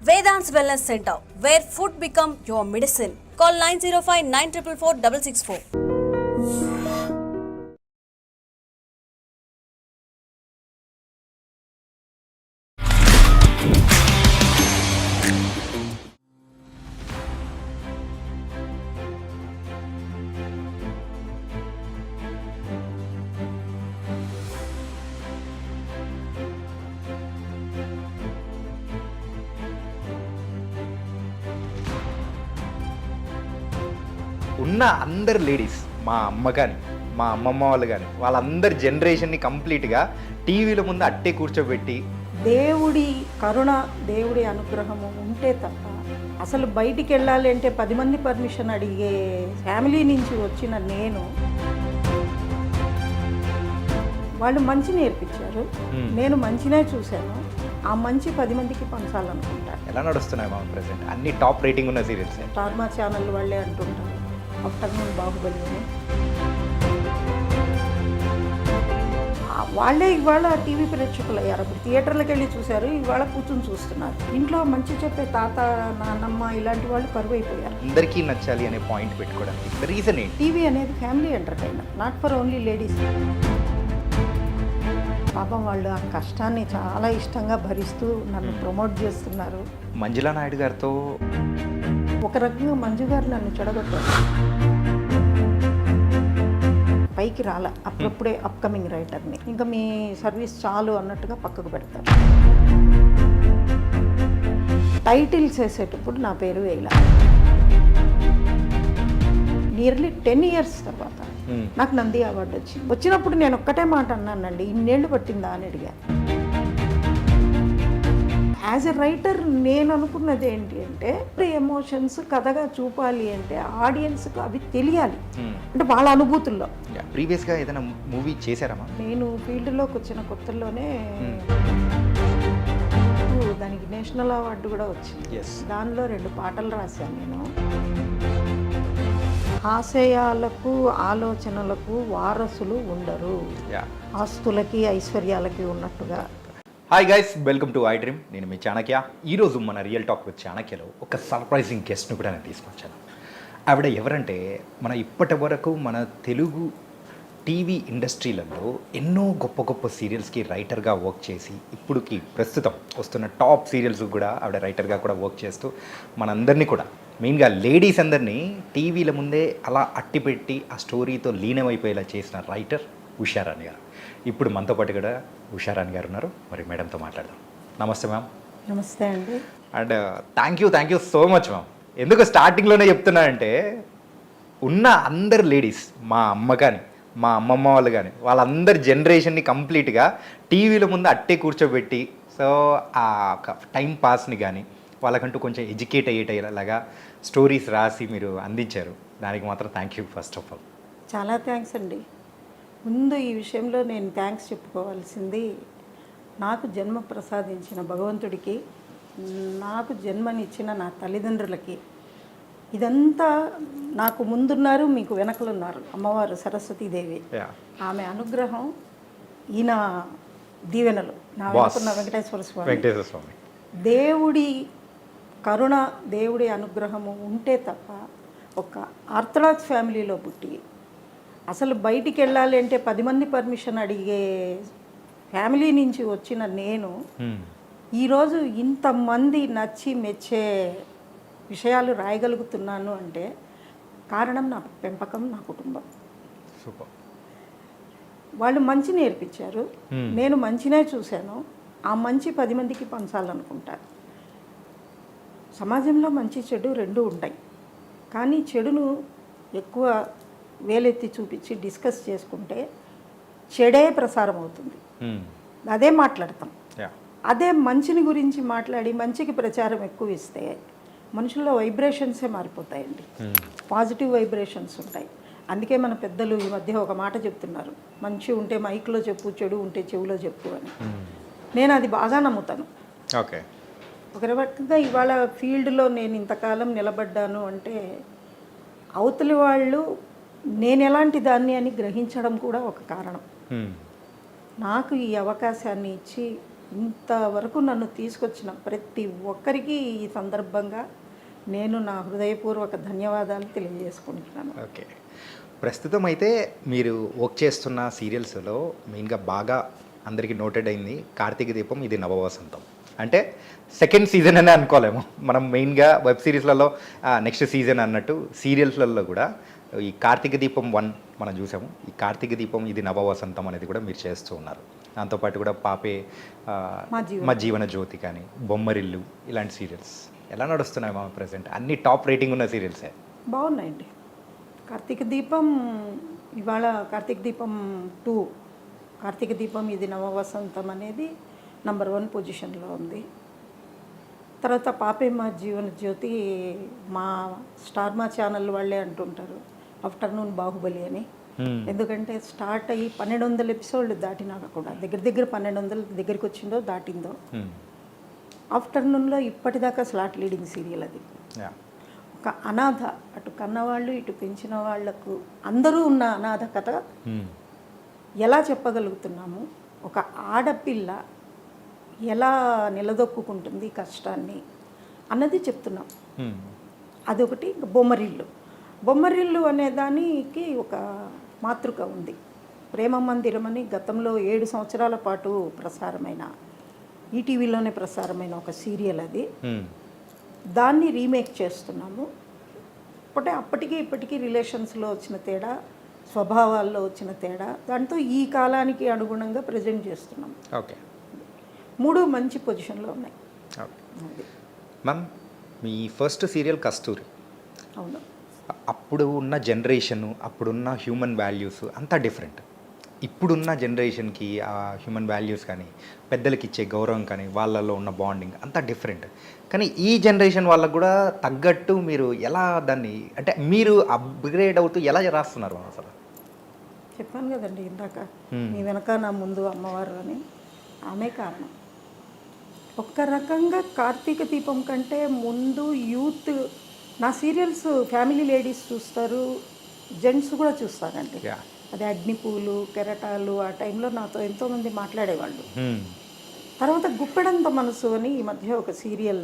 Vedant's Wellness Center, where food become your medicine. Call 905 944 664. ఉన్న అందరు ladies, మా అమ్మ కానీ మా అమ్మమ్మ వాళ్ళు కానీ వాళ్ళందరి జనరేషన్ని కంప్లీట్గా టీవీల ముందు అట్టే కూర్చోబెట్టి దేవుడి కరుణ, దేవుడి అనుగ్రహము ఉంటే తప్ప అసలు బయటికి వెళ్ళాలి అంటే 10 మంది పర్మిషన్ అడిగే ఫ్యామిలీ నుంచి వచ్చిన నేను, వాళ్ళు మంచి నేర్పించారు, నేను మంచినే చూశాను. ఆ మంచి 10 మందికి పంచాలనుకుంటాను. ఎలా నడుస్తున్నాయి మా ప్రెసెంట్ అన్ని టాప్ రేటింగ్ ఉన్న సీరియల్స్? స్టార్మా ఛానల్ వాళ్ళే అంటుంటారు ఆఫ్టర్నూన్ బాహుబలి అని. వాళ్ళే ఇవాళ టీవీ ప్రేక్షకులు అయ్యారు. అప్పుడు థియేటర్లకు వెళ్ళి చూశారు, ఇవాళ కూర్చొని చూస్తున్నారు. ఇంట్లో మంచి చెప్పే తాత, నాన్నమ్మ ఇలాంటి వాళ్ళు కరువు అయిపోయారు. అందరికీ నచ్చాలి అనే పాయింట్ పెట్టుకోవడానికి రీజన్ ఏంటి? టీవీ అనేది family entertainer, not for only ladies. పాపం వాళ్ళు ఆ కష్టాన్ని చాలా ఇష్టంగా భరిస్తూ నన్ను ప్రమోట్ చేస్తున్నారు. మంజులా నాయుడు గారితో ఒక రకంగా మంజు గారు నన్ను చెడగొట్టారు. పైకి రాల, అప్పుడప్పుడే అప్కమింగ్ రైటర్ని, ఇంకా మీ సర్వీస్ చాలు అన్నట్టుగా పక్కకు పెడతారు. టైటిల్స్ వేసేటప్పుడు నా పేరు వేయాల. నియర్లీ 10 years తర్వాత నాకు నంది అవార్డు వచ్చినప్పుడు నేను ఒక్కటే మాట అన్నానండి, ఇన్నేళ్ళు పట్టిందా అని అడిగా. యాజ్ ఎ రైటర్ నేను అనుకున్నది ఏంటి అంటే, ఎమోషన్స్ కథగా చూపాలి అంటే ఆడియన్స్కి అవి తెలియాలి, అంటే వాళ్ళ అనుభూతుల్లో. ప్రీవియస్గా ఏదైనా మూవీ చేశారమ్మా? నేను ఫీల్డ్లోకి వచ్చిన కొత్తల్లోనే దానికి నేషనల్ అవార్డు కూడా వచ్చింది. దానిలో 2 పాటలు రాశాను నేను. ఆశయాలకు ఆలోచనలకు వారసులు ఉండరు, ఆస్తులకి ఐశ్వర్యాలకి ఉన్నట్టుగా. Hi guys, welcome to I dream. నేను మీ చాణక్య. ఈరోజు మన రియల్ టాక్ విత్ చాణక్యలో ఒక సర్ప్రైజింగ్ గెస్ట్ను కూడా నేను తీసుకొచ్చాను. ఆవిడ ఎవరంటే, మన ఇప్పటి వరకు మన తెలుగు టీవీ ఇండస్ట్రీలలో ఎన్నో గొప్ప గొప్ప సీరియల్స్కి రైటర్గా వర్క్ చేసి, ఇప్పుడుకి ప్రస్తుతం వస్తున్న టాప్ సీరియల్స్ కూడా ఆవిడ రైటర్గా కూడా వర్క్ చేస్తూ మనందరినీ కూడా, మెయిన్గా లేడీస్ అందరినీ టీవీల ముందే అలా అట్టిపెట్టి ఆ స్టోరీతో లీనమైపోయేలా చేసిన రైటర్ ఉషారాణి గారు. ఇప్పుడు మనతో పాటు కూడా ఉషారాణి గారు ఉన్నారు. మరి మేడంతో మాట్లాడదాం. నమస్తే మ్యామ్. నమస్తే అండి. And thank you so much ma'am. ఎందుకు స్టార్టింగ్లోనే చెప్తున్నానంటే, ఉన్న అందరు లేడీస్, మా అమ్మ కానీ మా అమ్మమ్మ వాళ్ళు కానీ వాళ్ళందరి జనరేషన్ని కంప్లీట్గా టీవీల ముందు అట్టే కూర్చోబెట్టి, సో ఆ టైం పాస్ని కానీ వాళ్ళకంటూ కొంచెం ఎడ్యుకేట్ అయ్యేలాగా స్టోరీస్ రాసి మీరు అందించారు. దానికి మాత్రం thank you first of all. చాలా థ్యాంక్స్ అండి. ముందు ఈ విషయంలో నేను థ్యాంక్స్ చెప్పుకోవాల్సింది నాకు జన్మ ప్రసాదించిన భగవంతుడికి, నాకు జన్మనిచ్చిన నా తల్లిదండ్రులకి. ఇదంతా నాకు ముందున్నారు, మీకు వెనకలున్నారు. అమ్మవారు సరస్వతీదేవి, ఆమె అనుగ్రహం, ఈయన దీవెనలు, నా వెనుకున్న వెంకటేశ్వర స్వామి. దేవుడి కరుణ, దేవుడి అనుగ్రహము ఉంటే తప్ప, ఒక ఆర్థడాక్స్ ఫ్యామిలీలో పుట్టి అసలు బయటికి వెళ్ళాలి అంటే 10 మంది పర్మిషన్ అడిగే ఫ్యామిలీ నుంచి వచ్చిన నేను ఈరోజు ఇంతమంది నచ్చి మెచ్చే విషయాలు రాయగలుగుతున్నాను అంటే కారణం నా పెంపకం, నా కుటుంబం. సూపర్. వాళ్ళు మంచి నేర్పించారు, నేను మంచినే చూశాను. ఆ మంచి 10 మందికి పంచాలనుకుంటాను. సమాజంలో మంచి చెడు 2 ఉంటాయి, కానీ చెడును ఎక్కువ వేలెత్తి చూపించి డిస్కస్ చేసుకుంటే చెడే ప్రసారం అవుతుంది. అదే మాట్లాడతాం. అదే మంచిని గురించి మాట్లాడి మంచికి ప్రచారం ఎక్కువ ఇస్తే మనుషుల్లో వైబ్రేషన్సే మారిపోతాయండి, పాజిటివ్ వైబ్రేషన్స్ ఉంటాయి. అందుకే మన పెద్దలు ఈ మధ్య ఒక మాట చెప్తున్నారు, మంచి ఉంటే మైక్లో చెప్పు, చెడు ఉంటే చెవిలో చెప్పు అని. నేను అది బాగా నమ్ముతాను. ఓకే. ఒక రకంగా ఇవాళ ఫీల్డ్లో నేను ఇంతకాలం నిలబడ్డాను అంటే అవతలి వాళ్ళు నేను ఎలాంటి దాన్ని అని గ్రహించడం కూడా ఒక కారణం. నాకు ఈ అవకాశాన్ని ఇచ్చి ఇంతవరకు నన్ను తీసుకొచ్చిన ప్రతి ఒక్కరికి ఈ సందర్భంగా నేను నా హృదయపూర్వక ధన్యవాదాలు తెలియజేసుకుంటున్నాను. ఓకే. ప్రస్తుతం అయితే మీరు వర్క్ చేస్తున్న సీరియల్స్లో మెయిన్గా బాగా అందరికీ నోటెడ్ అయింది కార్తీక దీపం, ఇది నవవసంతం. అంటే సెకండ్ సీజన్ అనే అనుకోలేము మనం. మెయిన్గా వెబ్ సిరీస్లలో నెక్స్ట్ సీజన్ అన్నట్టు సీరియల్స్లలో కూడా ఈ కార్తీక దీపం 1 మనం చూసాము. ఈ కార్తీక దీపం, ఇది నవవసంతం అనేది కూడా మీరు చేస్తూ ఉన్నారు. దాంతోపాటు కూడా పాపే మా జీవన జ్యోతి కానీ, బొమ్మరిల్లు, ఇలాంటి సీరియల్స్ ఎలా నడుస్తున్నాయి మా ప్రజెంట్? అన్ని టాప్ రేటింగ్ ఉన్న సీరియల్సే. బాగున్నాయండి. కార్తీక దీపం ఇవాళ కార్తీక దీపం 2, కార్తీక దీపం ఇది నవవసంతం అనేది నంబర్ 1 పొజిషన్లో ఉంది. తర్వాత పాపే మా జీవన జ్యోతి మా స్టార్ మా ఛానల్ వాళ్ళే అంటుంటారు ఆఫ్టర్నూన్ బాహుబలి అని. ఎందుకంటే స్టార్ట్ అయ్యి 1200 ఎపిసోడ్లు దాటినాక కూడా దగ్గర 1200 దగ్గరికి వచ్చిందో దాటిందో ఆఫ్టర్నూన్లో ఇప్పటిదాకా స్లాట్ లీడింగ్ సీరియల్ అది. ఒక అనాథ, అటు కన్నవాళ్ళు ఇటు పెంచిన వాళ్లకు అందరూ ఉన్న అనాథ కథ ఎలా చెప్పగలుగుతున్నాము, ఒక ఆడపిల్ల ఎలా నిలదొక్కుంటుంది కష్టాన్ని అన్నది చెప్తున్నాం. అదొకటి. బొమ్మరిల్లు అనే దానికి ఒక మాతృక ఉంది. ప్రేమ మందిరం అని గతంలో 7 సంవత్సరాల పాటు ప్రసారమైన, ఈటీవీలోనే ప్రసారమైన ఒక సీరియల్ అది. దాన్ని రీమేక్ చేస్తున్నాము. అప్పటికి ఇప్పటికీ రిలేషన్స్లో వచ్చిన తేడా, స్వభావాల్లో వచ్చిన తేడా, దాంతో ఈ కాలానికి అనుగుణంగా ప్రజెంట్ చేస్తున్నాం. ఓకే. 3 మంచి పొజిషన్లో ఉన్నాయి. మ్యామ్, మీ ఫస్ట్ సీరియల్ కస్తూరి. అవును. అప్పుడు ఉన్న జనరేషను, అప్పుడున్న హ్యూమన్ వాల్యూస్ అంతా డిఫరెంట్. ఇప్పుడున్న జనరేషన్కి ఆ హ్యూమన్ వాల్యూస్ కానీ, పెద్దలకి ఇచ్చే గౌరవం కానీ, వాళ్ళల్లో ఉన్న బాండింగ్ అంతా డిఫరెంట్. కానీ ఈ జనరేషన్ వాళ్ళకు కూడా తగ్గట్టు మీరు ఎలా దాన్ని, అంటే మీరు అప్గ్రేడ్ అవుతూ ఎలా రాస్తున్నారు అసలు? చెప్పాను కదండి ఇందాక, మీ వెనక నా ముందు అమ్మవారు అని. ఆమె కారణం. ఒక్క రకంగా కార్తీక దీపం కంటే ముందు యూత్ నా సీరియల్స్ ఫ్యామిలీ లేడీస్ చూస్తారు, జెంట్స్ కూడా చూస్తారండి. అది అగ్నిపూలు, కెరటాలు, ఆ టైంలో నాతో ఎంతోమంది మాట్లాడేవాళ్ళు. తర్వాత గుప్పెడంత మనసు అని ఈ మధ్య ఒక సీరియల్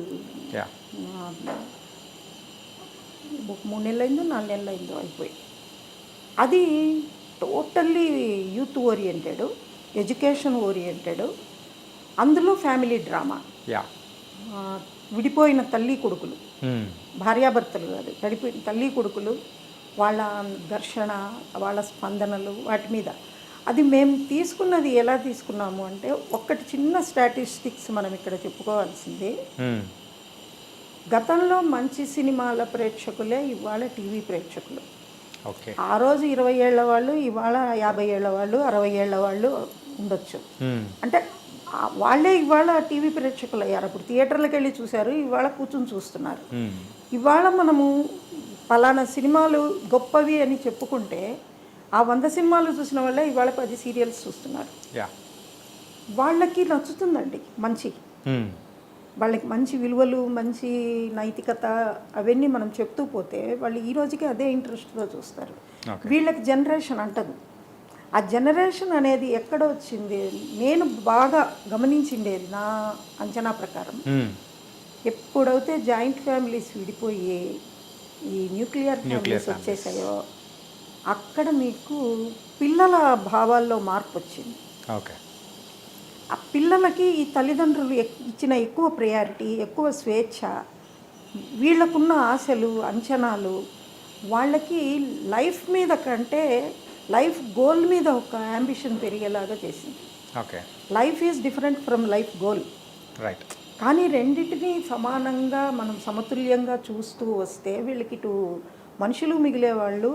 3 నెలలైందో 4 నెలలైందో అయిపోయి, అది totally youth oriented, education oriented. అందులో ఫ్యామిలీ డ్రామా. విడిపోయిన తల్లి కొడుకులు, భార్యాభర్తలు కాదు, విడిపోయిన తల్లి కొడుకులు, వాళ్ళ ఘర్షణ, వాళ్ళ స్పందనలు, వాటి మీద. అది మేము తీసుకున్నది ఎలా తీసుకున్నాము అంటే, ఒక్కటి చిన్న స్టాటిస్టిక్స్ మనం ఇక్కడ చెప్పుకోవాల్సింది. గతంలో మంచి సినిమాల ప్రేక్షకులే ఇవాళ టీవీ ప్రేక్షకులు. ఆ రోజు 20 ఏళ్ల వాళ్ళు ఇవాళ 50 ఏళ్ల వాళ్ళు, 60 ఏళ్ల వాళ్ళు ఉండొచ్చు. అంటే వాళ్ళే ఇవాళ టీవీ ప్రేక్షకులు అయ్యారు. అప్పుడు థియేటర్లకు వెళ్ళి చూశారు, ఇవాళ కూర్చుని చూస్తున్నారు. ఇవాళ మనము పలానా సినిమాలు గొప్పవి అని చెప్పుకుంటే ఆ 100 సినిమాలు చూసిన వాళ్ళే ఇవాళ 10 సీరియల్స్ చూస్తున్నారు. వాళ్ళకి నచ్చుతుందండి మంచి, వాళ్ళకి మంచి విలువలు, మంచి నైతికత అవన్నీ మనం చెప్తూ పోతే వాళ్ళు ఈ రోజుకి అదే ఇంట్రెస్ట్తో చూస్తారు. వీళ్ళకి జనరేషన్ అంటదు. ఆ జనరేషన్ అనేది ఎక్కడ వచ్చింది, నేను బాగా గమనించిండేది నా అంచనా ప్రకారం, ఎప్పుడైతే జాయింట్ ఫ్యామిలీస్ విడిపోయి ఈ న్యూక్లియర్ ఫ్యామిలీస్ వచ్చేసాయో అక్కడ మీకు పిల్లల భావాల్లో మార్పు వచ్చింది. ఆ పిల్లలకి ఈ తల్లిదండ్రులు ఇచ్చిన ఎక్కువ ప్రయారిటీ, ఎక్కువ స్వేచ్ఛ, వీళ్ళకున్న ఆశలు, అంచనాలు, వాళ్ళకి లైఫ్ మీద కంటే లైఫ్ గోల్ మీద ఒక యాంబిషన్ పెరిగేలాగా చేసింది. Life is different from life goal. Right. కానీ రెండింటినీ సమానంగా మనం సమతుల్యంగా చూస్తూ వస్తే వీళ్ళకి ఇటు మనుషులు మిగిలేవాళ్ళు,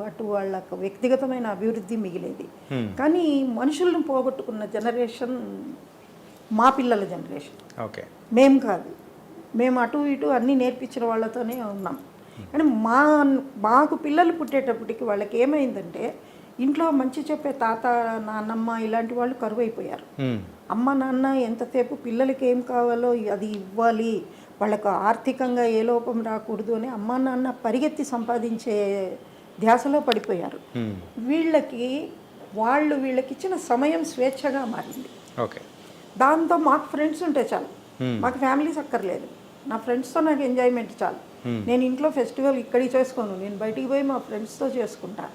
అటు వాళ్ళకు వ్యక్తిగతమైన అభివృద్ధి మిగిలేది. కానీ మనుషులను పోగొట్టుకున్న జనరేషన్ మా పిల్లల జనరేషన్. మేము కాదు, మేము అటు ఇటు అన్నీ నేర్పించిన వాళ్ళతోనే ఉన్నాం. కానీ మాకు పిల్లలు పుట్టేటప్పటికి వాళ్ళకి ఏమైందంటే, ఇంట్లో మంచి చెప్పే తాత, నాన్నమ్మ ఇలాంటి వాళ్ళు కరువైపోయారు. అమ్మ నాన్న ఎంతసేపు పిల్లలకి ఏం కావాలో అది ఇవ్వాలి, వాళ్ళకు ఆర్థికంగా ఏ లోపం రాకూడదు అని అమ్మ నాన్న పరిగెత్తి సంపాదించే ధ్యాసలో పడిపోయారు. వీళ్ళకి ఇచ్చిన సమయం స్వేచ్ఛగా మారింది. దాంతో మాకు ఫ్రెండ్స్ ఉంటే చాలు, మాకు ఫ్యామిలీస్ అక్కర్లేదు, నా ఫ్రెండ్స్తో నాకు ఎంజాయ్మెంట్ చాలు. నేను ఇంట్లో ఫెస్టివల్ ఇక్కడికి చేసుకోను, నేను బయటికి పోయి మా ఫ్రెండ్స్తో చేసుకుంటా,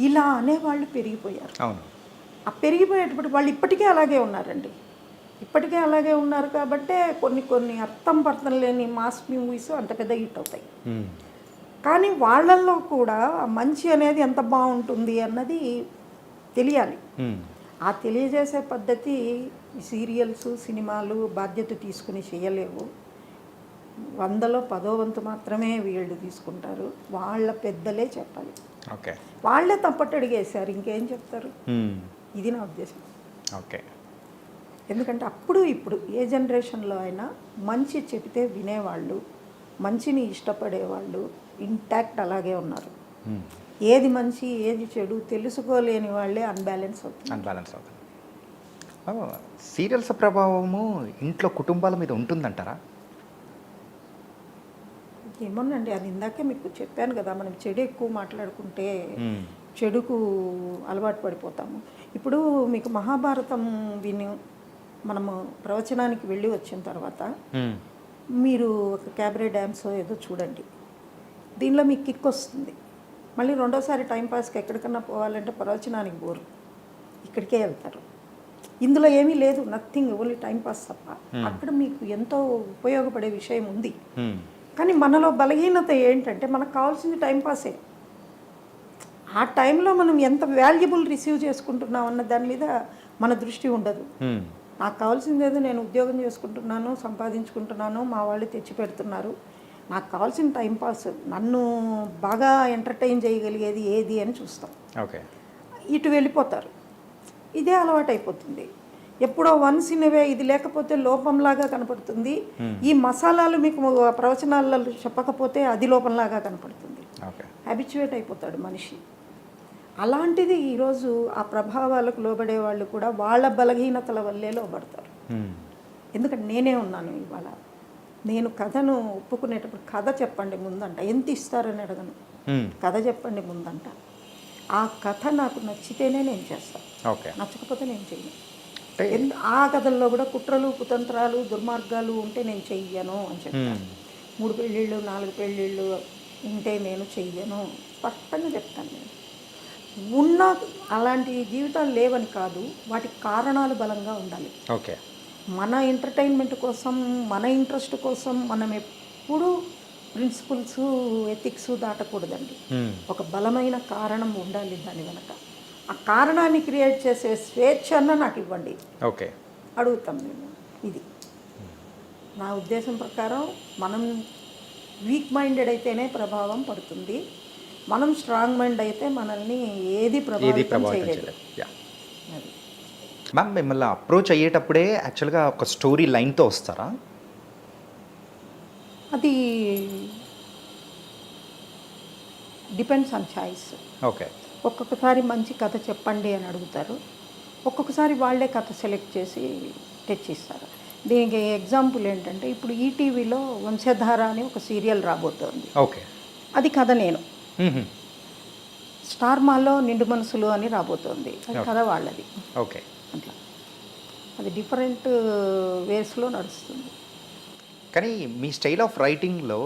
ఇలా అనేవాళ్ళు పెరిగిపోయారు. అవును. ఆ పెరిగిపోయేటప్పుడు వాళ్ళు ఇప్పటికే అలాగే ఉన్నారండి, ఇప్పటికే అలాగే ఉన్నారు. కాబట్టే కొన్ని అర్థం లేని మాస్ మూవీస్ అంత పెద్ద హిట్ అవుతాయి. కానీ వాళ్ళల్లో కూడా మంచి అనేది ఎంత బాగుంటుంది అన్నది తెలియాలి. ఆ తెలియజేసే పద్ధతి సీరియల్స్, సినిమాలు బాధ్యత తీసుకుని చేయలేవు. 100లో 10వ వంతు మాత్రమే వీళ్ళు తీసుకుంటారు. వాళ్ళ పెద్దలే చెప్పాలి. ఓకే, వాళ్ళే తప్పట్టు అడిగేశారు, ఇంకేం చెప్తారు? ఇది నా ఉద్దేశం. ఓకే. ఎందుకంటే అప్పుడు ఇప్పుడు ఏ జనరేషన్లో అయినా మంచి చెబితే వినేవాళ్ళు, మంచిని ఇష్టపడేవాళ్ళు ఇంటాక్ట్ అలాగే ఉన్నారు. ఏది మంచి ఏది చెడు తెలుసుకోలేని వాళ్ళే అన్బ్యాలెన్స్ అవుతుంది. సీరియల్స్ ప్రభావము ఇంట్లో కుటుంబాల మీద ఉంటుందంటారా? ఏమోనండి, అది ఇందాకే మీకు చెప్పాను కదా, మనం చెడు ఎక్కువ మాట్లాడుకుంటే చెడుకు అలవాటు పడిపోతాము. ఇప్పుడు మీకు మహాభారతం మనము ప్రవచనానికి వెళ్ళి వచ్చిన తర్వాత మీరు ఒక క్యాబరే డ్యాన్స్ ఏదో చూడండి, దీనిలో మీకు కిక్ వస్తుంది. మళ్ళీ రెండోసారి టైంపాస్కి ఎక్కడికన్నా పోవాలంటే ప్రవచనానికి పోరు, ఇక్కడికే వెళ్తారు. ఇందులో ఏమీ లేదు, నథింగ్, ఓన్లీ టైంపాస్ తప్ప. అక్కడ మీకు ఎంతో ఉపయోగపడే విషయం ఉంది. కానీ మనలో బలహీనత ఏంటంటే మనకు కావాల్సింది టైంపాసే. ఆ టైంలో మనం ఎంత వాల్యుబుల్ రిసీవ్ చేసుకుంటున్నాం అన్న దాని మీద మన దృష్టి ఉండదు. నాకు కావాల్సింది ఏదో, నేను ఉద్యోగం చేసుకుంటున్నాను, సంపాదించుకుంటున్నాను, మా వాళ్ళు తెచ్చి పెడుతున్నారు, నాకు కావాల్సిన టైంపాస్, నన్ను బాగా ఎంటర్టైన్ చేయగలిగేది ఏది అని చూస్తాం. ఓకే, ఇటు వెళ్ళిపోతారు. ఇదే అలవాటు అయిపోతుంది. ఎప్పుడో వన్స్ ఇన్వే ఇది లేకపోతే లోపంలాగా కనపడుతుంది. ఈ మసాలాలు మీకు ప్రవచనాలలో చెప్పకపోతే అది లోపంలాగా కనపడుతుంది. హ్యాబిచువేట్ అయిపోతాడు మనిషి. అలాంటిది ఈరోజు ఆ ప్రభావాలకు లోబడే వాళ్ళు కూడా వాళ్ళ బలహీనతల వల్లే లోబడతారు. ఎందుకంటే నేనే ఉన్నాను ఇవాళ, నేను కథను ఒప్పుకునేటప్పుడు కథ చెప్పండి ముందంట, ఎంత ఇస్తారని అడగను, కథ చెప్పండి ముందంట. ఆ కథ నాకు నచ్చితేనే నేను చేస్తాను, నచ్చకపోతే నేను చెయ్యను. ఆ కథల్లో కూడా కుట్రలు, కుతంత్రాలు, దుర్మార్గాలు ఉంటే నేను చెయ్యను అని చెప్తాను. 3 పెళ్ళిళ్ళు 4 పెళ్ళిళ్ళు ఉంటే నేను చెయ్యను, స్పష్టంగా చెప్తాను. నేను ఉన్న అలాంటి జీవితాలు లేవని కాదు, వాటికి కారణాలు బలంగా ఉండాలి. ఓకే, మన ఎంటర్టైన్మెంట్ కోసం, మన ఇంట్రెస్ట్ కోసం మనం ఎప్పుడూ ప్రిన్సిపల్స్, ఎథిక్స్ దాటకూడదండి. ఒక బలమైన కారణం ఉండాలి దాని వెనక. ఆ కారణాన్ని క్రియేట్ చేసే స్వేచ్ఛ అన్న నాకు ఇవ్వండి, ఓకే, అడుగుతాం మేము. ఇది నా ఉద్దేశం ప్రకారం. మనం వీక్ మైండెడ్ అయితేనే ప్రభావం పడుతుంది, మనం స్ట్రాంగ్ మైండ్ అయితే మనల్ని ఏది ప్రభావితం చేయలేదు. మ్యామ్, మిమ్మల్ని అప్రోచ్ అయ్యేటప్పుడే యాక్చువల్గా ఒక స్టోరీ లైన్తో వస్తారా? అది డిపెండ్స్ ఆన్ చాయిస్. ఓకే, ఒక్కొక్కసారి మంచి కథ చెప్పండి అని అడుగుతారు, ఒక్కొక్కసారి వాళ్ళే కథ సెలెక్ట్ చేసి తెచ్చిస్తారు. దీనికి ఎగ్జాంపుల్ ఏంటంటే, ఇప్పుడు ఈటీవీలో వంశధార అని ఒక సీరియల్ రాబోతోంది. ఓకే, అది కథ నేను. స్టార్ మాలో నిండు మనసులు అని రాబోతోంది, అది కథ వాళ్ళది. ఓకే, అట్లా అది డిఫరెంట్ వేస్లో నడుస్తుంది. కానీ మీ స్టైల్ ఆఫ్ రైటింగ్లో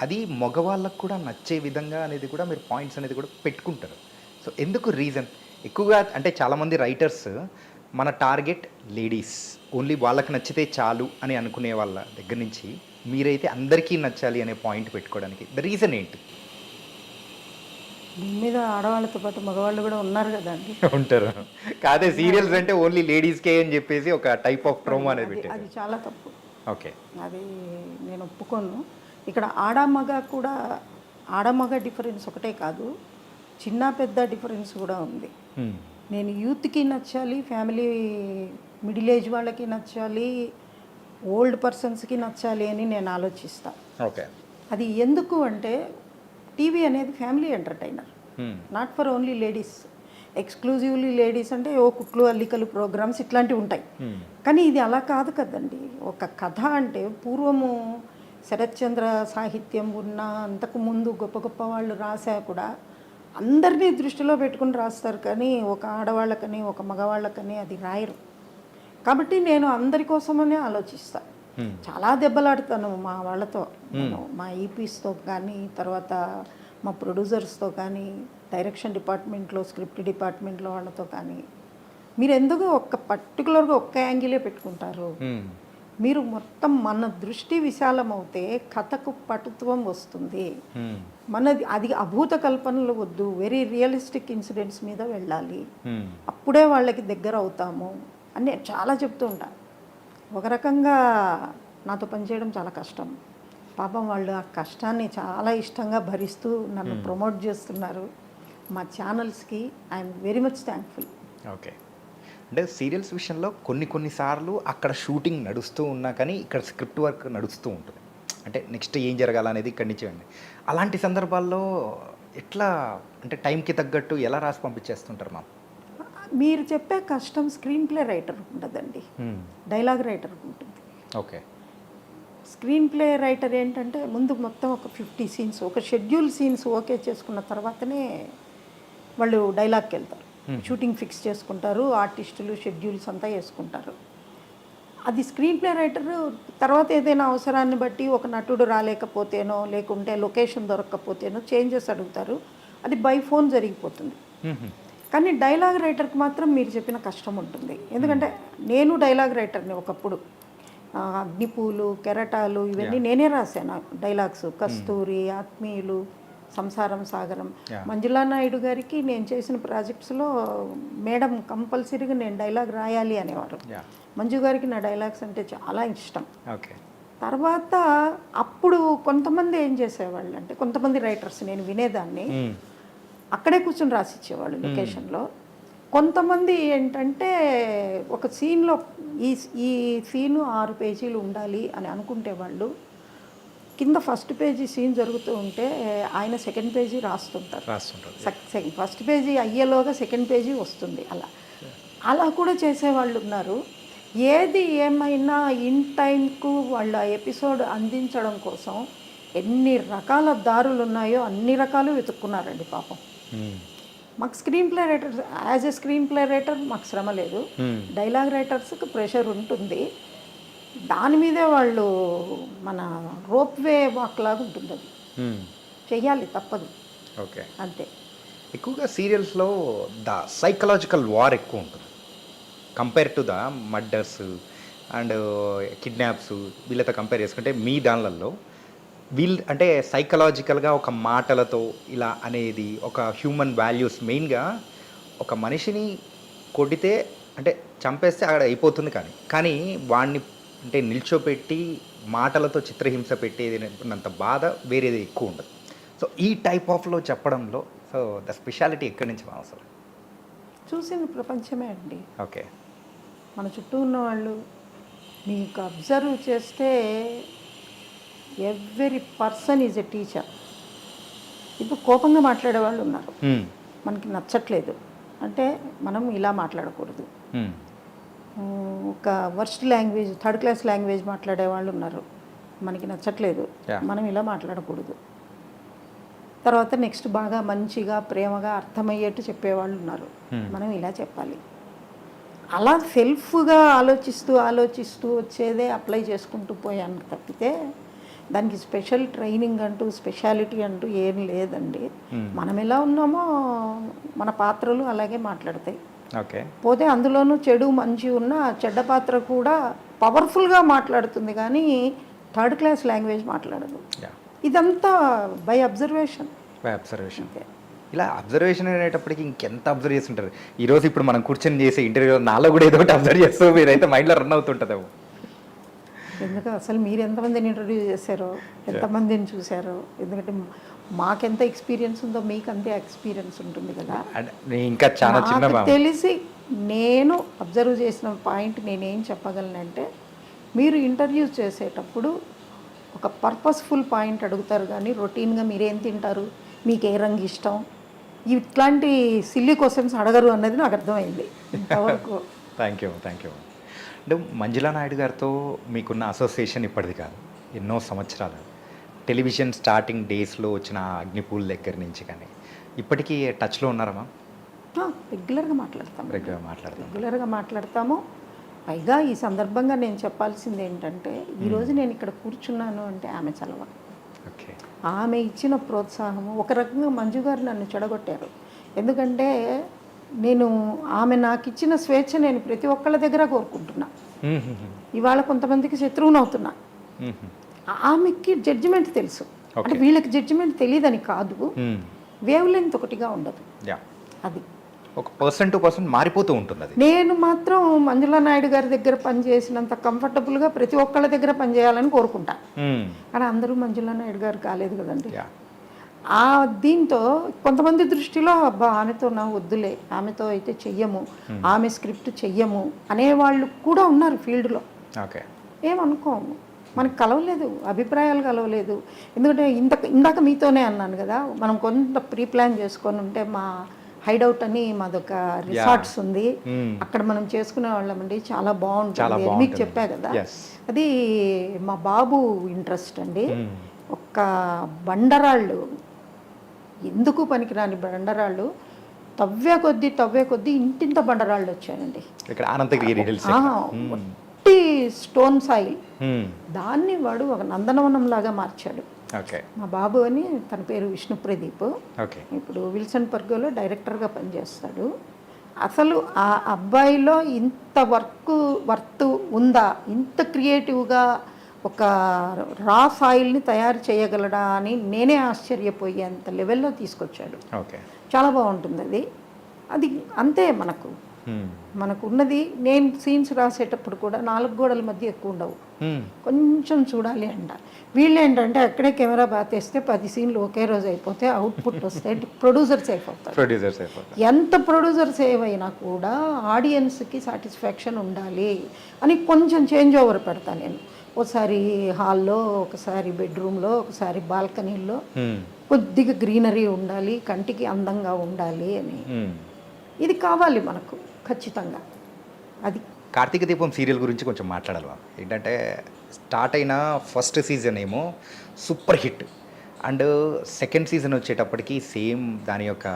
అది మగవాళ్ళకు కూడా నచ్చే విధంగా అనేది కూడా మీరు పాయింట్స్ అనేది కూడా పెట్టుకుంటారు. సో ఎందుకు రీజన్? ఎక్కువగా అంటే చాలామంది రైటర్స్ మన టార్గెట్ లేడీస్, ఓన్లీ వాళ్ళకి నచ్చితే చాలు అని అనుకునే వాళ్ళ దగ్గర నుంచి మీరైతే అందరికీ నచ్చాలి అనే పాయింట్ పెట్టుకోవడానికి ద రీజన్ ఏంటి? దీని మీద ఆడవాళ్ళతో పాటు మగవాళ్ళు కూడా ఉన్నారు కదండి. ఉంటారు. కాదే, సీరియల్స్ అంటే ఓన్లీ లేడీస్కే అని చెప్పేసి ఒక టైప్ ఆఫ్ ప్రోమో అనేది పెట్టారు. అది చాలా తప్పు. ఓకే, అది నేను ఒప్పుకోను. ఇక్కడ ఆడమగ కూడా, ఆడమగ డిఫరెన్స్ ఒకటే కాదు, చిన్న పెద్ద డిఫరెన్స్ కూడా ఉంది. నేను యూత్కి నచ్చాలి, ఫ్యామిలీ మిడిల్ ఏజ్ వాళ్ళకి నచ్చాలి, ఓల్డ్ పర్సన్స్కి నచ్చాలి అని నేను ఆలోచిస్తాను. ఓకే, అది ఎందుకు అంటే టీవీ అనేది family entertainer, not for only ladies. Exclusively ladies అంటే ఓ కుట్లు అల్లికలు ప్రోగ్రామ్స్ ఇట్లాంటివి ఉంటాయి. కానీ ఇది అలా కాదు కదండి. ఒక కథ అంటే పూర్వము శరత్చంద్ర సాహిత్యం ఉన్న, అంతకుముందు గొప్ప గొప్ప వాళ్ళు రాసా కూడా అందరినీ దృష్టిలో పెట్టుకుని రాస్తారు, కానీ ఒక ఆడవాళ్ళకని ఒక మగవాళ్ళకని అది రాయరు. కాబట్టి నేను అందరి కోసమనే ఆలోచిస్తాను. చాలా దెబ్బలాడుతాను మా వాళ్ళతో, మా ఈపీస్తో కానీ, తర్వాత మా ప్రొడ్యూసర్స్తో కానీ, డైరెక్షన్ డిపార్ట్మెంట్లో, స్క్రిప్ట్ డిపార్ట్మెంట్లో వాళ్ళతో కానీ. మీరు ఎందుకు పర్టికులర్గా ఒక్క యాంగిలే పెట్టుకుంటారు? మీరు మొత్తం మన దృష్టి విశాలమవుతే కథకు పటుత్వం వస్తుంది. మనది అది అభూత కల్పనలు వద్దు, వెరీ రియలిస్టిక్ ఇన్సిడెంట్స్ మీద వెళ్ళాలి. అప్పుడే వాళ్ళకి దగ్గర అవుతాము అని నేను చాలా చెప్తూ ఉంటాను. ఒక రకంగా నాతో పనిచేయడం చాలా కష్టం. పాపం వాళ్ళు ఆ కష్టాన్ని చాలా ఇష్టంగా భరిస్తూ నన్ను ప్రమోట్ చేస్తున్నారు. మా ఛానల్స్కి I'm very much thankful. Okay, అంటే సీరియల్స్ విషయంలో కొన్నిసార్లు అక్కడ షూటింగ్ నడుస్తూ ఉన్నా కానీ ఇక్కడ స్క్రిప్ట్ వర్క్ నడుస్తూ ఉంటుంది. అంటే నెక్స్ట్ ఏం జరగాలనేది ఇక్కడి నుంచి అండి. అలాంటి సందర్భాల్లో ఎట్లా అంటే టైంకి తగ్గట్టు ఎలా రాసి పంపించేస్తుంటారు మా? మీరు చెప్పే కష్టం స్క్రీన్ ప్లే రైటర్ ఉండదండి, డైలాగ్ రైటర్ ఉంటుంది. ఓకే, స్క్రీన్ ప్లే రైటర్ ఏంటంటే ముందు మొత్తం ఒక 50 సీన్స్, ఒక షెడ్యూల్ సీన్స్ ఓకే చేసుకున్న తర్వాతనే వాళ్ళు డైలాగ్కి వెళ్తారు. షూటింగ్ ఫిక్స్ చేసుకుంటారు, ఆర్టిస్టులు షెడ్యూల్స్ అంతా వేసుకుంటారు. అది స్క్రీన్ ప్లే రైటర్ తర్వాత ఏదైనా అవసరాన్ని బట్టి ఒక నటుడు రాలేకపోతేనో, లేకుంటే లొకేషన్ దొరకకపోతేనో చేంజెస్ అడుగుతారు. అది బై ఫోన్ జరిగిపోతుంది. కానీ డైలాగ్ రైటర్కి మాత్రం మీరు చెప్పిన కష్టం ఉంటుంది. ఎందుకంటే నేను డైలాగ్ రైటర్ని ఒకప్పుడు. అగ్నిపూలు, కెరటాలు ఇవన్నీ నేనే రాశాను డైలాగ్స్. కస్తూరి, ఆత్మీయులు, సంసారం సాగరం. మంజులా నాయుడు గారికి నేను చేసిన ప్రాజెక్ట్స్లో మేడం కంపల్సరీగా నేను డైలాగ్ రాయాలి అనేవారు. మంజు గారికి నా డైలాగ్స్ అంటే చాలా ఇష్టం. ఓకే, తర్వాత అప్పుడు కొంతమంది ఏం చేసేవాళ్ళు అంటే, కొంతమంది రైటర్స్ నేను వినేదాన్ని, అక్కడే కూర్చొని రాసిచ్చేవాళ్ళు లొకేషన్లో. కొంతమంది ఏంటంటే ఒక సీన్లో ఈ సీను 6 పేజీలు ఉండాలి అని అనుకుంటే వాళ్ళు కింద ఫస్ట్ పేజీ సీన్ జరుగుతూ ఉంటే ఆయన సెకండ్ పేజీ రాస్తుంటారు. ఫస్ట్ పేజీ అయ్యేలోగా సెకండ్ పేజీ వస్తుంది. అలా కూడా చేసేవాళ్ళు ఉన్నారు. ఏది ఏమైనా ఇన్ టైంకు వాళ్ళ ఎపిసోడ్ అందించడం కోసం ఎన్ని రకాల దారులు ఉన్నాయో అన్ని రకాలు వెతుక్కున్నారండి పాపం. మాకు screen play writer, as a screen play writer మాకు శ్రమ లేదు. డైలాగ్ రైటర్స్కి ప్రెషర్ ఉంటుంది. దాని మీదే వాళ్ళు మన రోప్ వే వాక్ లాగా ఉంటుంది, అది చెయ్యాలి, తప్పదు. ఓకే, అంతే. ఎక్కువగా సీరియల్స్లో ద సైకలాజికల్ వార్ ఎక్కువ ఉంటుంది compare to the murders and kidnaps. వీళ్ళతో కంపేర్ చేసుకుంటే మీ దానిలలో వీళ్ళు అంటే సైకలాజికల్గా ఒక మాటలతో ఇలా అనేది, ఒక హ్యూమన్ వాల్యూస్, మెయిన్గా ఒక మనిషిని కొడితే అంటే చంపేస్తే అక్కడ అయిపోతుంది. కానీ వాడిని అంటే నిల్చోపెట్టి మాటలతో చిత్రహింస పెట్టేది అంత బాధ వేరేది ఎక్కువ ఉండదు. సో ఈ టైప్ ఆఫ్లో చెప్పడంలో సో ద స్పెషాలిటీ ఎక్కడి నుంచి అవసరం? చూసింది ప్రపంచమే అండి. ఓకే, మన చుట్టూ ఉన్న వాళ్ళు మీకు అబ్జర్వ్ చేస్తే every person is a teacher. ఇప్పుడు కోపంగా మాట్లాడే వాళ్ళు ఉన్నారు, మనకి నచ్చట్లేదు అంటే మనం ఇలా మాట్లాడకూడదు. ఒక worst language, third class language మాట్లాడే వాళ్ళు ఉన్నారు, మనకి నచ్చట్లేదు, మనం ఇలా మాట్లాడకూడదు. తర్వాత నెక్స్ట్ బాగా మంచిగా ప్రేమగా అర్థమయ్యేట్టు చెప్పేవాళ్ళు ఉన్నారు, మనం ఇలా చెప్పాలి. అలా సెల్ఫ్గా ఆలోచిస్తూ వచ్చేదే అప్లై చేసుకుంటూ పోయాను తప్పితే దానికి స్పెషల్ ట్రైనింగ్ అంటూ స్పెషాలిటీ అంటూ ఏం లేదండి. మనం ఎలా ఉన్నామో మన పాత్రలు అలాగే మాట్లాడతాయి. ఓకే, పోతే అందులోనూ చెడు మంచి ఉన్న చెడ్డ పాత్ర కూడా పవర్ఫుల్గా మాట్లాడుతుంది, కానీ థర్డ్ క్లాస్ లాంగ్వేజ్ మాట్లాడదు. ఇదంతా బై అబ్జర్వేషన్. ఇలా అబ్జర్వేషన్ అనేటప్పటికి ఇంకెంత అబ్జర్వ్ చేస్తుంటారు. ఈరోజు ఇప్పుడు మనం కూర్చొని చేసే ఇంటర్వ్యూ నాలో కూడా ఏదో ఒకటి అబ్జర్వ్ చేస్తూ మీరైతే మైండ్లో రన్ అవుతుంటుందేమో. ఎందుకు అసలు మీరు ఎంతమందిని ఇంటర్వ్యూ చేశారో, ఎంతమందిని చూశారో, ఎందుకంటే మాకెంత ఎక్స్పీరియన్స్ ఉందో మీకు అంతే ఎక్స్పీరియన్స్ ఉంటుంది కదా. ఇంకా చాలా చిన్న తెలిసి నేను అబ్జర్వ్ చేసిన పాయింట్ నేనేం చెప్పగలనంటే, మీరు ఇంటర్వ్యూ చేసేటప్పుడు ఒక పర్పస్ఫుల్ పాయింట్ అడుగుతారు, కానీ రొటీన్గా మీరేం తింటారు, మీకు ఏ రంగు ఇష్టం, ఇట్లాంటి సిల్లీ క్వశ్చన్స్ అడగరు అన్నది నాకు అర్థమైంది ఇంతవరకు. Thank you. అంటే మంజులా నాయుడు గారితో మీకున్న అసోసియేషన్ ఇప్పటిది కాదు, ఎన్నో సంవత్సరాలు. టెలివిజన్ స్టార్టింగ్ డేస్లో వచ్చిన అగ్నిపూల్ దగ్గర నుంచి కానీ ఇప్పటికీ టచ్లో ఉన్నారమ్మా? రెగ్యులర్గా మాట్లాడతాము. పైగా ఈ సందర్భంగా నేను చెప్పాల్సింది ఏంటంటే ఈరోజు నేను ఇక్కడ కూర్చున్నాను అంటే ఆమె చలవ. ఓకే. ఆమె ఇచ్చిన ప్రోత్సాహము ఒక రకంగా మంజు గారు నన్ను చెడగొట్టారు. ఎందుకంటే నేను ఆమె నాకు ఇచ్చిన స్వేచ్ఛ నేను ప్రతి ఒక్కళ్ళ దగ్గర కోరుకుంటున్నా. ఇవాళ కొంతమందికి శత్రువుని అవుతున్నా. ఆమెకి జడ్జిమెంట్ తెలుసు, అంటే వీళ్ళకి జడ్జిమెంట్ తెలియదని కాదు, వేవ్ లెంత్ ఒకటిగా ఉండదు. అది ఒక పర్సన్ టు పర్సన్ మారిపోతూ ఉంటుంది. అది నేను మాత్రం మంజులా నాయుడు గారి దగ్గర పనిచేసినంత కంఫర్టబుల్గా ప్రతి ఒక్కళ్ళ దగ్గర పనిచేయాలని కోరుకుంటా. కానీ అందరూ మంజులా నాయుడు గారు కాలేదు కదండి. దీంతో కొంతమంది దృష్టిలో అబ్బా ఆమెతో నా వద్దులే, ఆమెతో అయితే చెయ్యము, ఆమె స్క్రిప్ట్ చెయ్యము అనేవాళ్ళు కూడా ఉన్నారు ఫీల్డ్లో. ఓకే. ఏమనుకోము, మనకు కలవలేదు, అభిప్రాయాలు కలవలేదు. ఎందుకంటే ఇందాక మీతోనే అన్నాను కదా, మనం కొంత ప్రీ ప్లాన్ చేసుకొని ఉంటే మా హైడౌట్ అని మాదొక రిసార్ట్స్ ఉంది, అక్కడ మనం చేసుకునే వాళ్ళమండి, చాలా బాగుంటుంది మీకు చెప్పా కదా. అది మా బాబు ఇంట్రెస్ట్ అండి. ఒక్క బండరాళ్ళు, ఎందుకు పనికిరాని బండరాళ్ళు తవ్వే కొద్దీ ఇంటింత బండరాళ్ళు వచ్చాయండి. ఒట్టి స్టోన్ సాయిల్, దాన్ని వాడు ఒక నందనవనం లాగా మార్చాడు. మా బాబు అని, తన పేరు విష్ణు ప్రదీప్. ఇప్పుడు విల్సన్ పర్గోలో డైరెక్టర్గా పనిచేస్తాడు. అసలు ఆ అబ్బాయిలో ఇంత వర్త్ ఉందా, ఇంత క్రియేటివ్గా ఒక రా సాయిల్ని తయారు చేయగలడా అని నేనే ఆశ్చర్యపోయేంత లెవెల్లో తీసుకొచ్చాడు. చాలా బాగుంటుంది అది. అది అంతే మనకు ఉన్నది. నేను సీన్స్ రాసేటప్పుడు కూడా 4 గోడల మధ్య ఎక్కువ ఉండవు, కొంచెం చూడాలి అంట. వీళ్ళు ఏంటంటే అక్కడే కెమెరా బాతేస్తే 10 సీన్లు ఒకే రోజు అయిపోతే అవుట్పుట్ వస్తే ప్రొడ్యూసర్ సేఫ్ అవుతారు. ఎంత ప్రొడ్యూసర్ సేవ్ అయినా కూడా ఆడియన్స్కి సాటిస్ఫాక్షన్ ఉండాలి అని కొంచెం చేంజ్ ఓవర్ పెడతాను నేను. ఒకసారి హాల్లో, ఒకసారి బెడ్రూమ్లో, ఒకసారి బాల్కనీలో కొద్దిగా గ్రీనరీ ఉండాలి, కంటికి అందంగా ఉండాలి అని. ఇది కావాలి మనకు ఖచ్చితంగా. అది కార్తీక దీపం సీరియల్ గురించి కొంచెం మాట్లాడాలి. ఏంటంటే స్టార్ట్ అయిన ఫస్ట్ సీజన్ ఏమో super hit, and second season వచ్చేటప్పటికి సేమ్ దాని యొక్క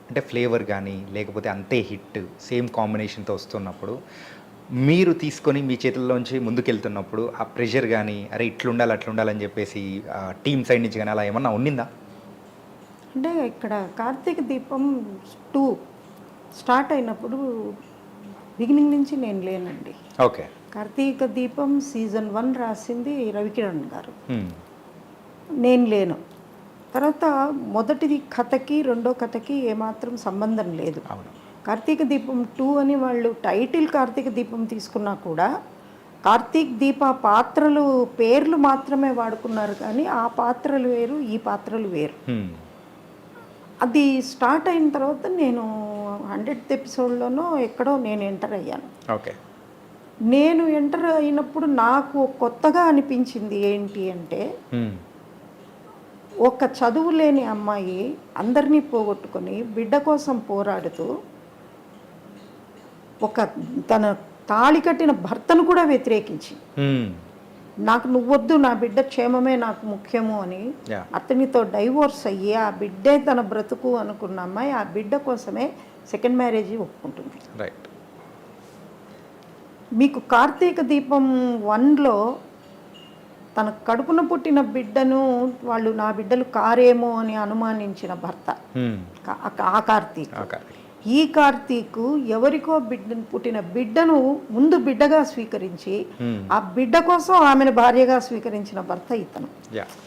అంటే ఫ్లేవర్ కానీ లేకపోతే అంతే హిట్, సేమ్ కాంబినేషన్తో వస్తున్నప్పుడు మీరు తీసుకొని మీ చేతుల్లోంచి ముందుకెళ్తున్నప్పుడు ఆ ప్రెషర్ కానీ అరే ఇట్లుండాలి అట్లుండాలని చెప్పేసి టీమ్ సైడ్ నుంచి కానీ అలా ఏమన్నా ఉండిందా? అంటే ఇక్కడ కార్తీక దీపం 2 స్టార్ట్ అయినప్పుడు బిగినింగ్ నుంచి నేను లేనండి. ఓకే. కార్తీక దీపం సీజన్ 1 రాసింది రవికిరణ్ గారు, నేను లేను. తర్వాత మొదటిది కథకి రెండో కథకి ఏమాత్రం సంబంధం లేదు. కార్తీక దీపం 2 అని వాళ్ళు టైటిల్ కార్తీక దీపం తీసుకున్నా కూడా కార్తీక్ దీప పాత్రలు పేర్లు మాత్రమే వాడుకున్నారు, కానీ ఆ పాత్రలు వేరు, ఈ పాత్రలు వేరు. అది స్టార్ట్ అయిన తర్వాత నేను 100th ఎపిసోడ్లోనో ఎక్కడో నేను ఎంటర్ అయ్యాను. ఓకే. నేను ఎంటర్ అయినప్పుడు నాకు కొత్తగా అనిపించింది ఏంటి అంటే, ఒక చదువు లేని అమ్మాయి అందరినీ పోగొట్టుకొని బిడ్డ కోసం పోరాడుతూ ఒక తన తాళి కట్టిన భర్తను కూడా వ్యతిరేకించి, నాకు నువ్వొద్దు, నా బిడ్డ క్షేమమే నాకు ముఖ్యము అని అతనితో డైవోర్స్ అయ్యి ఆ బిడ్డే తన బ్రతుకు అనుకున్న అమ్మాయి ఆ బిడ్డ కోసమే సెకండ్ మ్యారేజ్ ఒప్పుకుంటుంది. రైట్. మీకు కార్తీక దీపం 1లో తన కడుపున పుట్టిన బిడ్డను వాళ్ళు నా బిడ్డలు కారేమో అని అనుమానించిన భర్త ఆ కార్తీక్. ఈ కార్తీక్ ఎవరికో పుట్టిన బిడ్డను ముందు బిడ్డగా స్వీకరించి ఆ బిడ్డ కోసం ఆమెను భార్యగా స్వీకరించిన భర్త ఇతను.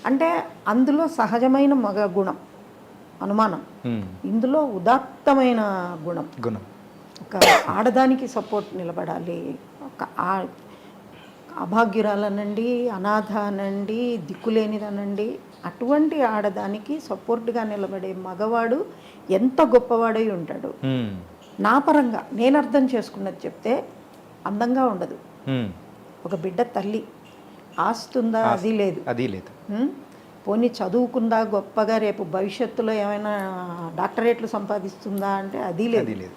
అంటే అందులో సహజమైన మగ గుణం అనుమానం, ఇందులో ఉదాత్తమైన గుణం. ఒక ఆడదానికి సపోర్ట్ నిలబడాలి, ఒక అభాగ్యురాలనండి, అనాథ అనండి, దిక్కులేనిదనండి, అటువంటి ఆడదానికి సపోర్ట్గా నిలబడే మగవాడు ఎంత గొప్పవాడై ఉంటాడు. నా పరంగా నేను అర్థం చేసుకున్నది చెప్తే అందంగా ఉండదు. ఒక బిడ్డ తల్లి ఆస్తుందా, అది లేదు. పోనీ చదువుకుందా గొప్పగా, రేపు భవిష్యత్తులో ఏమైనా డాక్టరేట్లు సంపాదిస్తుందా అంటే అది లేదు.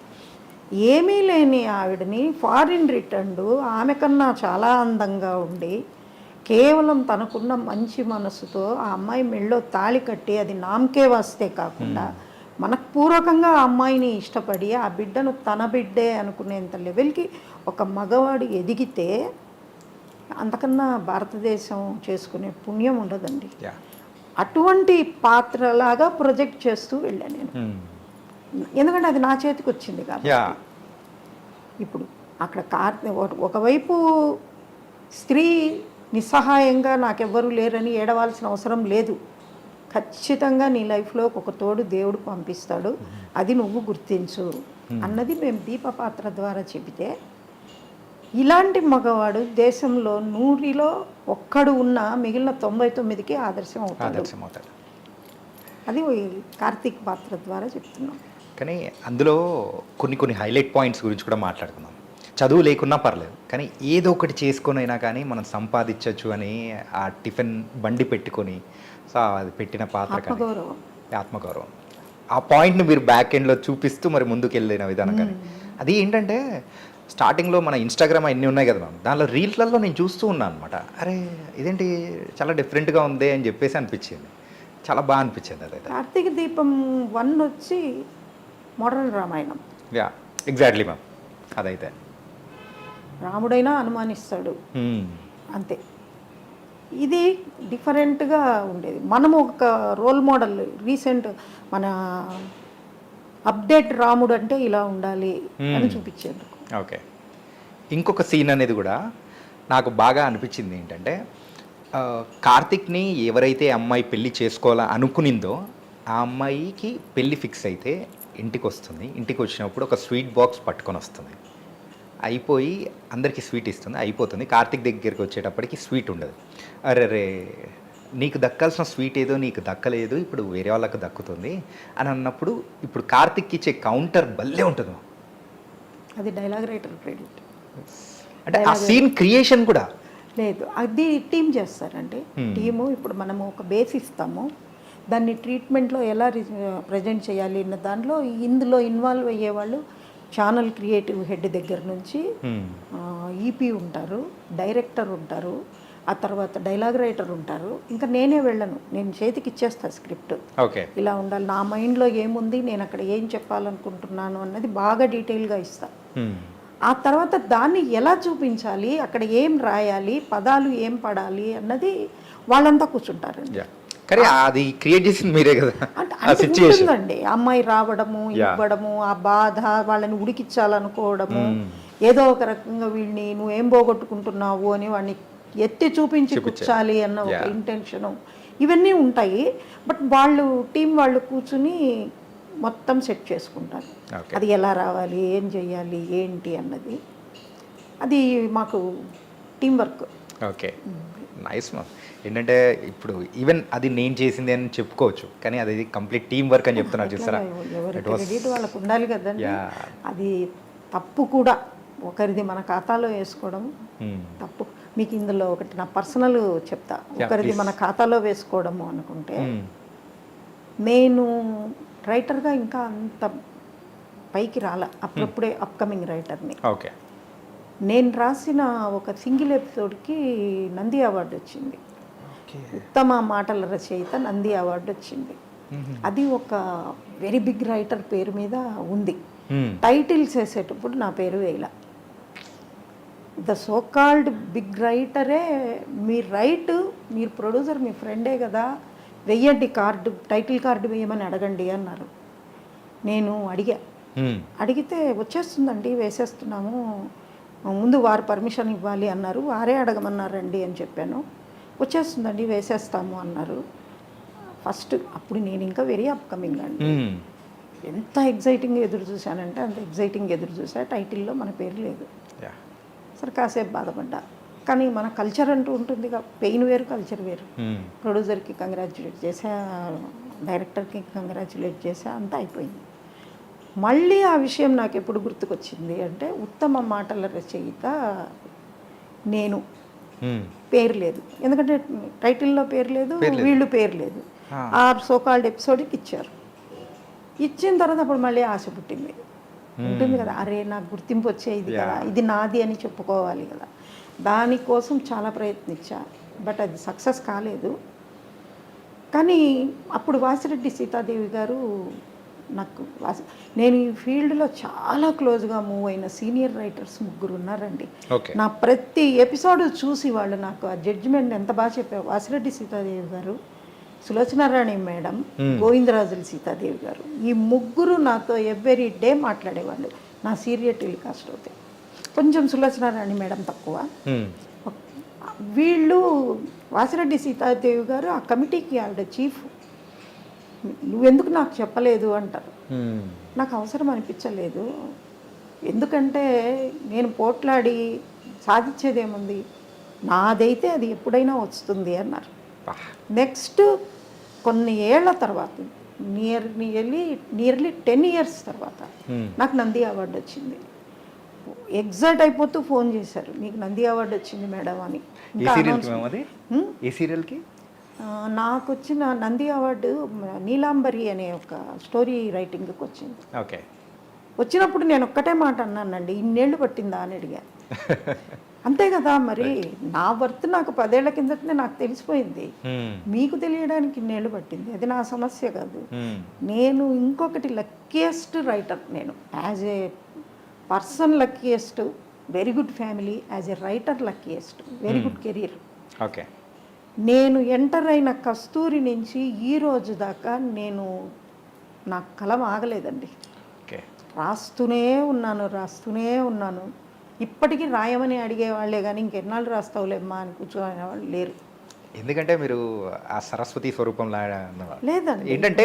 ఏమీ లేని ఆవిడని ఫారిన్ రిటర్న్డ్ ఆమె కన్నా చాలా అందంగా ఉండి కేవలం తనకున్న మంచి మనసుతో ఆ అమ్మాయి మెళ్ళో తాళి కట్టి, అది నామకే వస్తే కాకుండా మనఃపూర్వకంగా ఆ అమ్మాయిని ఇష్టపడి ఆ బిడ్డను తన బిడ్డే అనుకునేంత లెవెల్కి ఒక మగవాడు ఎదిగితే అంతకన్నా భారతదేశం చేసుకునే పుణ్యం ఉండదండి. యా. అటువంటి పాత్రలాగా ప్రొజెక్ట్ చేస్తూ వెళ్ళాను నేను, ఎందుకంటే అది నా చేతికి వచ్చింది కాబట్టి. యా. ఇప్పుడు అక్కడ ఒకవైపు స్త్రీ నిస్సహాయంగా నాకెవ్వరూ లేరని ఏడవాల్సిన అవసరం లేదు. ఖచ్చితంగా నీ లైఫ్లో ఒక తోడు దేవుడు పంపిస్తాడు, అది నువ్వు గుర్తించు అన్నది మేము దీప పాత్ర ద్వారా చెబితే, ఇలాంటి మగవాడు దేశంలో 100లో ఒక్కడు ఉన్న మిగిలిన 99కి ఆదర్శం అవుతాడు. అది కార్తీక్ పాత్ర ద్వారా చెప్తున్నాం. కానీ అందులో కొన్ని హైలైట్ పాయింట్స్ గురించి కూడా మాట్లాడుకుందాం. చదువు లేకున్నా పర్లేదు, కానీ ఏదో ఒకటి చేసుకొనైనా కానీ మనం సంపాదించవచ్చు అని ఆ టిఫిన్ బండి పెట్టుకొని, సో అది పెట్టిన పాత్ర కానీ ఆత్మగౌరవం, ఆ పాయింట్ని మీరు బ్యాక్ ఎండ్లో చూపిస్తూ మరి ముందుకు వెళ్ళిన విధానం కానీ, అది ఏంటంటే స్టార్టింగ్లో మన ఇన్స్టాగ్రామ్ అన్నీ ఉన్నాయి కదా మ్యామ్, దానిలో రీల్స్లలో నేను చూస్తూ ఉన్నాను అనమాట. అరే ఇదేంటి చాలా డిఫరెంట్గా ఉంది అని చెప్పేసి అనిపించింది, చాలా బాగా అనిపించింది. అదైతే కార్తీక దీపం 1 వచ్చి modern Ramayanam. Yeah, exactly ma'am. అదైతే రాముడైనా అనుమానిస్తాడు అంతే. ఇది డిఫరెంట్గా ఉండేది. మనము ఒక రోల్ మోడల్, రీసెంట్ మన అప్డేట్ రాముడు అంటే ఇలా ఉండాలి అని చూపించేందుకు. ఓకే. ఇంకొక సీన్ అనేది కూడా నాకు బాగా అనిపించింది ఏంటంటే, కార్తిక్ని ఎవరైతే అమ్మాయి పెళ్ళి చేసుకోవాలా అనుకునిందో ఆ అమ్మాయికి పెళ్ళి ఫిక్స్ అయితే ఇంటికి వస్తుంది. ఇంటికి వచ్చినప్పుడు ఒక స్వీట్ బాక్స్ పట్టుకొని వస్తుంది. అయిపోయి అందరికీ స్వీట్ ఇస్తుంది, అయిపోతుంది. కార్తిక్ దగ్గరికి వచ్చేటప్పటికి స్వీట్ ఉండదు. అరే నీకు దక్కాల్సిన స్వీట్ ఏదో నీకు దక్కలేదు, ఇప్పుడు వేరే వాళ్ళకి దక్కుతుంది అని అన్నప్పుడు, ఇప్పుడు కార్తిక్ ఇచ్చే కౌంటర్ భలే ఉంటుంది. అది డైలాగ్ రైటర్ క్రెడిట్. అంటే ఆ సీన్ క్రియేషన్ కూడా లేదు, అది టీమ్ చేస్తారండి. టీము ఇప్పుడు మనము ఒక బేస్ ఇస్తాము, దాన్ని ట్రీట్మెంట్లో ఎలా ప్రజెంట్ చేయాలి అన్న దాంట్లో ఇందులో ఇన్వాల్వ్ అయ్యేవాళ్ళు ఛానల్ క్రియేటివ్ హెడ్ దగ్గర నుంచి ఈపీ ఉంటారు, డైరెక్టర్ ఉంటారు, ఆ తర్వాత డైలాగ్ రైటర్ ఉంటారు. ఇంకా నేనే వెళ్ళను, నేను చేతికి ఇచ్చేస్తాను స్క్రిప్ట్, ఇలా ఉండాలి, నా మైండ్లో ఏముంది, నేను అక్కడ ఏం చెప్పాలనుకుంటున్నాను అన్నది బాగా డీటెయిల్గా ఇస్తాను. ఆ తర్వాత దాన్ని ఎలా చూపించాలి, అక్కడ ఏం రాయాలి, పదాలు ఏం పడాలి అన్నది వాళ్ళంతా కూర్చుంటారండి. అది క్రియేట్ చేసింది మీరే కదా. అంటే అమ్మాయి రావడము, ఇవ్వడము, ఆ బాధ, వాళ్ళని ఉడికిచ్చాలనుకోవడము, ఏదో ఒక రకంగా వీడిని నువ్వేం పోగొట్టుకుంటున్నావు అని వాడిని ఎత్తి చూపించి కూర్చాలి అన్న ఒక ఇంటెన్షను, ఇవన్నీ ఉంటాయి. బట్ వాళ్ళు టీం వాళ్ళు కూర్చుని మొత్తం సెట్ చేసుకుంటారు, అది ఎలా రావాలి, ఏం చెయ్యాలి, ఏంటి అన్నది. అది మాకు team work. Okay, nice ma'am. ఏంటంటే ఇప్పుడు ఈవెన్ అది నేను చేసింది అని చెప్పుకోవచ్చు, కానీ అది కంప్లీట్ టీం వర్క్ అని చెప్తున్నారు చూసారా. క్రెడిట్ వాళ్ళకు ఉండాలి కదండి. అది తప్పు కూడా, ఒకరిది మన ఖాతాలో వేసుకోవడం తప్పు. మీకు ఇందులో ఒకటి నా పర్సనల్ చెప్తా. ఒకరిది మన ఖాతాలో వేసుకోవడము అనుకుంటే, నేను రైటర్గా ఇంకా అంత పైకి రాలా, అప్పుడప్పుడే అప్కమింగ్ రైటర్ని. ఓకే. నేను రాసిన ఒక సింగిల్ ఎపిసోడ్కి నంది అవార్డు వచ్చింది, ఉత్తమ మాటల రచయిత నంది అవార్డు వచ్చింది. అది ఒక వెరీ బిగ్ రైటర్ పేరు మీద ఉంది. టైటిల్స్ వేసేటప్పుడు నా పేరు వేయాల. ద సో కాల్డ్ బిగ్ రైటరే మీరు రైట్, మీరు ప్రొడ్యూసర్, మీ ఫ్రెండే కదా, వెయ్యండి కార్డు, టైటిల్ కార్డు వేయమని అడగండి అన్నారు. నేను అడిగితే వచ్చేస్తుందండి, వేసేస్తున్నాము, ముందు వారు పర్మిషన్ ఇవ్వాలి అన్నారు, వారే అడగమన్నారండి అని చెప్పాను. వచ్చేస్తుందండి, వేసేస్తాము అన్నారు. ఫస్ట్ అప్పుడు నేను ఇంకా వెరీ అప్కమింగ్ అండి, ఎంత ఎగ్జైటింగ్ ఎదురు చూశానంటే అంత ఎగ్జైటింగ్ ఎదురు చూసా. టైటిల్లో మన పేరు లేదు. సరే కాసేపు బాధపడ్డా, కానీ మన కల్చర్ అంటూ ఉంటుంది, పెయిన్ వేరు, కల్చర్ వేరు. ప్రొడ్యూసర్కి కంగ్రాచ్యులేట్ చేసా, డైరెక్టర్కి కంగ్రాచ్యులేట్ చేసా, అంతా అయిపోయింది. మళ్ళీ ఆ విషయం నాకు ఎప్పుడు గుర్తుకొచ్చింది అంటే, ఉత్తమ మాటల రచయిత నేను, పేరు లేదు, ఎందుకంటే టైటిల్లో పేరు లేదు, వీళ్ళు పేరు లేదు. ఆ సోకాల్డ్ ఎపిసోడ్కి ఇచ్చారు. ఇచ్చిన తర్వాత అప్పుడు మళ్ళీ ఆశ పుట్టింది, ఉంటుంది కదా, అరే నాకు గుర్తింపు వచ్చేది కదా, ఇది నాది అని చెప్పుకోవాలి కదా. దానికోసం చాలా ప్రయత్నించా, బట్ అది సక్సెస్ కాలేదు. కానీ అప్పుడు వాసిరెడ్డి సీతాదేవి గారు నాకు నేను ఈ ఫీల్డ్లో చాలా క్లోజ్గా మూవ్ అయిన సీనియర్ రైటర్స్ 3 ఉన్నారండి. ఓకే. నా ప్రతి ఎపిసోడ్ చూసి వాళ్ళు నాకు ఆ జడ్జిమెంట్ ఎంత బాగా చెప్పారు. వాసిరెడ్డి సీతాదేవి గారు, సులోచనారాణి మేడం, గోవిందరాజుల సీతాదేవి గారు, ఈ 3 నాతో ఎవ్రీ డే మాట్లాడేవాళ్ళు. నా సీరియల్ టెలికాస్ట్ అవుతాయి. కొంచెం సులోచనారాణి మేడం తక్కువ. వీళ్ళు వాసిరెడ్డి సీతాదేవి గారు ఆ కమిటీకి ఆవిడ చీఫ్. నువ్వెందుకు నాకు చెప్పలేదు అంటారు. నాకు అవసరం అనిపించలేదు, ఎందుకంటే నేను పోట్లాడి సాధించేదేముంది, నాదైతే అది ఎప్పుడైనా వస్తుంది అన్నారు. నెక్స్ట్ కొన్ని ఏళ్ల తర్వాత నియర్లీ 10 years తర్వాత నాకు నంది అవార్డు వచ్చింది. ఎగ్జైట్ అయిపోతూ ఫోన్ చేశారు, మీకు నంది అవార్డు వచ్చింది మేడం అని. ఏ సీరియల్కి నాకు వచ్చిన నంది అవార్డు నీలాంబరి అనే ఒక స్టోరీ రైటింగ్కి వచ్చింది. ఓకే. వచ్చినప్పుడు నేను ఒక్కటే మాట అన్నానండి, ఇన్నేళ్ళు పట్టిందా అని అడిగా. అంతే కదా మరి, నా వర్త్ నాకు 10 ఏళ్ల కిందటనే నాకు తెలిసిపోయింది, మీకు తెలియడానికి ఇన్నేళ్ళు పట్టింది, అది నా సమస్య కాదు. నేను ఇంకొకటి లక్కీయెస్ట్ రైటర్, నేను as a person luckiest, very good family, as a writer luckiest, very good career. Okay. నేను ఎంటర్ అయిన కస్తూరి నుంచి ఈ రోజు దాకా నేను నా కలం ఆగలేదండి. రాస్తూనే ఉన్నాను. ఇప్పటికీ రాయమని అడిగేవాళ్లే కానీ ఇంకెన్నాళ్ళు రాస్తావులేమ్మా అని కూర్చోనే వాళ్ళు లేరు. ఎందుకంటే మీరు ఆ సరస్వతి స్వరూపంలా లేదండి, ఏంటంటే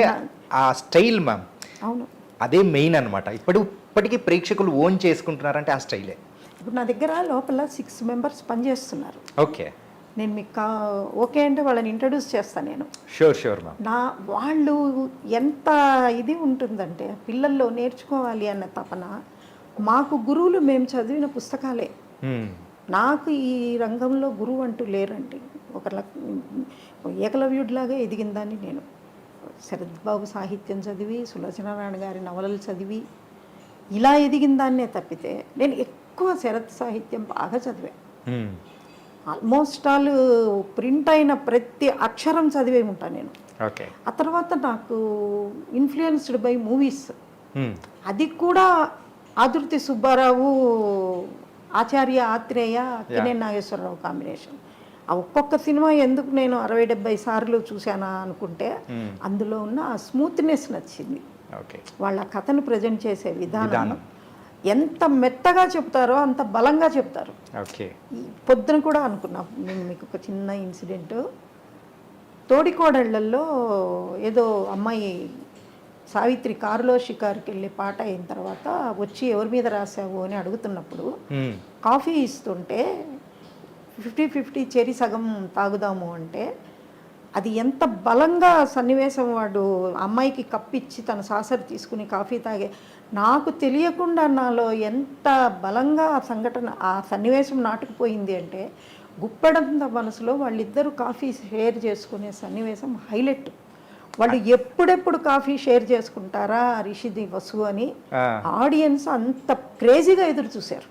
ఆ స్టైల్ మ్యామ్. అవును, అదే మెయిన్ అనమాట. ఇప్పటికీ ప్రేక్షకులు ఓన్ చేసుకుంటున్నారంటే ఆ స్టైలే. ఇప్పుడు నా దగ్గర లోపల 6 members పనిచేస్తున్నారు. ఓకే. నేను మీకు ఓకే అంటే వాళ్ళని ఇంట్రడ్యూస్ చేస్తాను నేను. Sure ma'am. వాళ్ళు ఎంత ఇది ఉంటుందంటే పిల్లల్లో నేర్చుకోవాలి అన్న తపన. మాకు గురువులు మేము చదివిన పుస్తకాలే. నాకు ఈ రంగంలో గురువు అంటూ లేరండి. ఏకలవ్యుడిలాగా ఎదిగిందాన్ని నేను. శరత్ బాబు సాహిత్యం చదివి, సులోచనారాయణ గారి నవలలు చదివి ఇలా ఎదిగిన దాన్నే తప్పితే నేను ఎక్కువ శరత్ సాహిత్యం బాగా చదివాను. ఆల్మోస్ట్ ఆల్ ప్రింట్ అయిన ప్రతి అక్షరం చదివే ఉంటాను నేను. ఓకే. ఆ తర్వాత నాకు ఇన్ఫ్లుయెన్స్డ్ బై మూవీస్. అది కూడా ఆదుర్తి సుబ్బారావు, ఆచార్య ఆత్రేయ, కినేని నాగేశ్వరరావు కాంబినేషన్. ఆ ఒక్కొక్క సినిమా ఎందుకు నేను 60-70 సార్లు చూశానా అనుకుంటే అందులో ఉన్న ఆ స్మూత్నెస్ నచ్చింది. వాళ్ళ కథను ప్రజెంట్ చేసే విధానం ఎంత మెత్తగా చెప్తారో అంత బలంగా చెప్తారు. పొద్దున కూడా అనుకున్నా నేను మీకు ఒక చిన్న ఇన్సిడెంట్. తోడికోడళ్లలో ఏదో అమ్మాయి సావిత్రి కారులో షికారుకి వెళ్ళి పాట అయిన తర్వాత వచ్చి ఎవరి మీద రాసావు అని అడుగుతున్నప్పుడు కాఫీ ఇస్తుంటే 50-50 చెరి సగం తాగుదాము అంటే అది ఎంత బలంగా సన్నివేశం. వాడు అమ్మాయికి కప్పిచ్చి తన సాసరు తీసుకుని కాఫీ తాగే, నాకు తెలియకుండా నాలో ఎంత బలంగా ఆ సంఘటన, ఆ సన్నివేశం నాటుకుపోయింది అంటే గుప్పెడంత మనసులో వాళ్ళిద్దరూ కాఫీ షేర్ చేసుకునే సన్నివేశం హైలైట్. వాళ్ళు ఎప్పుడెప్పుడు కాఫీ షేర్ చేసుకుంటారా రిషిది వసు అని ఆడియన్స్ అంత క్రేజీగా ఎదురు చూశారు.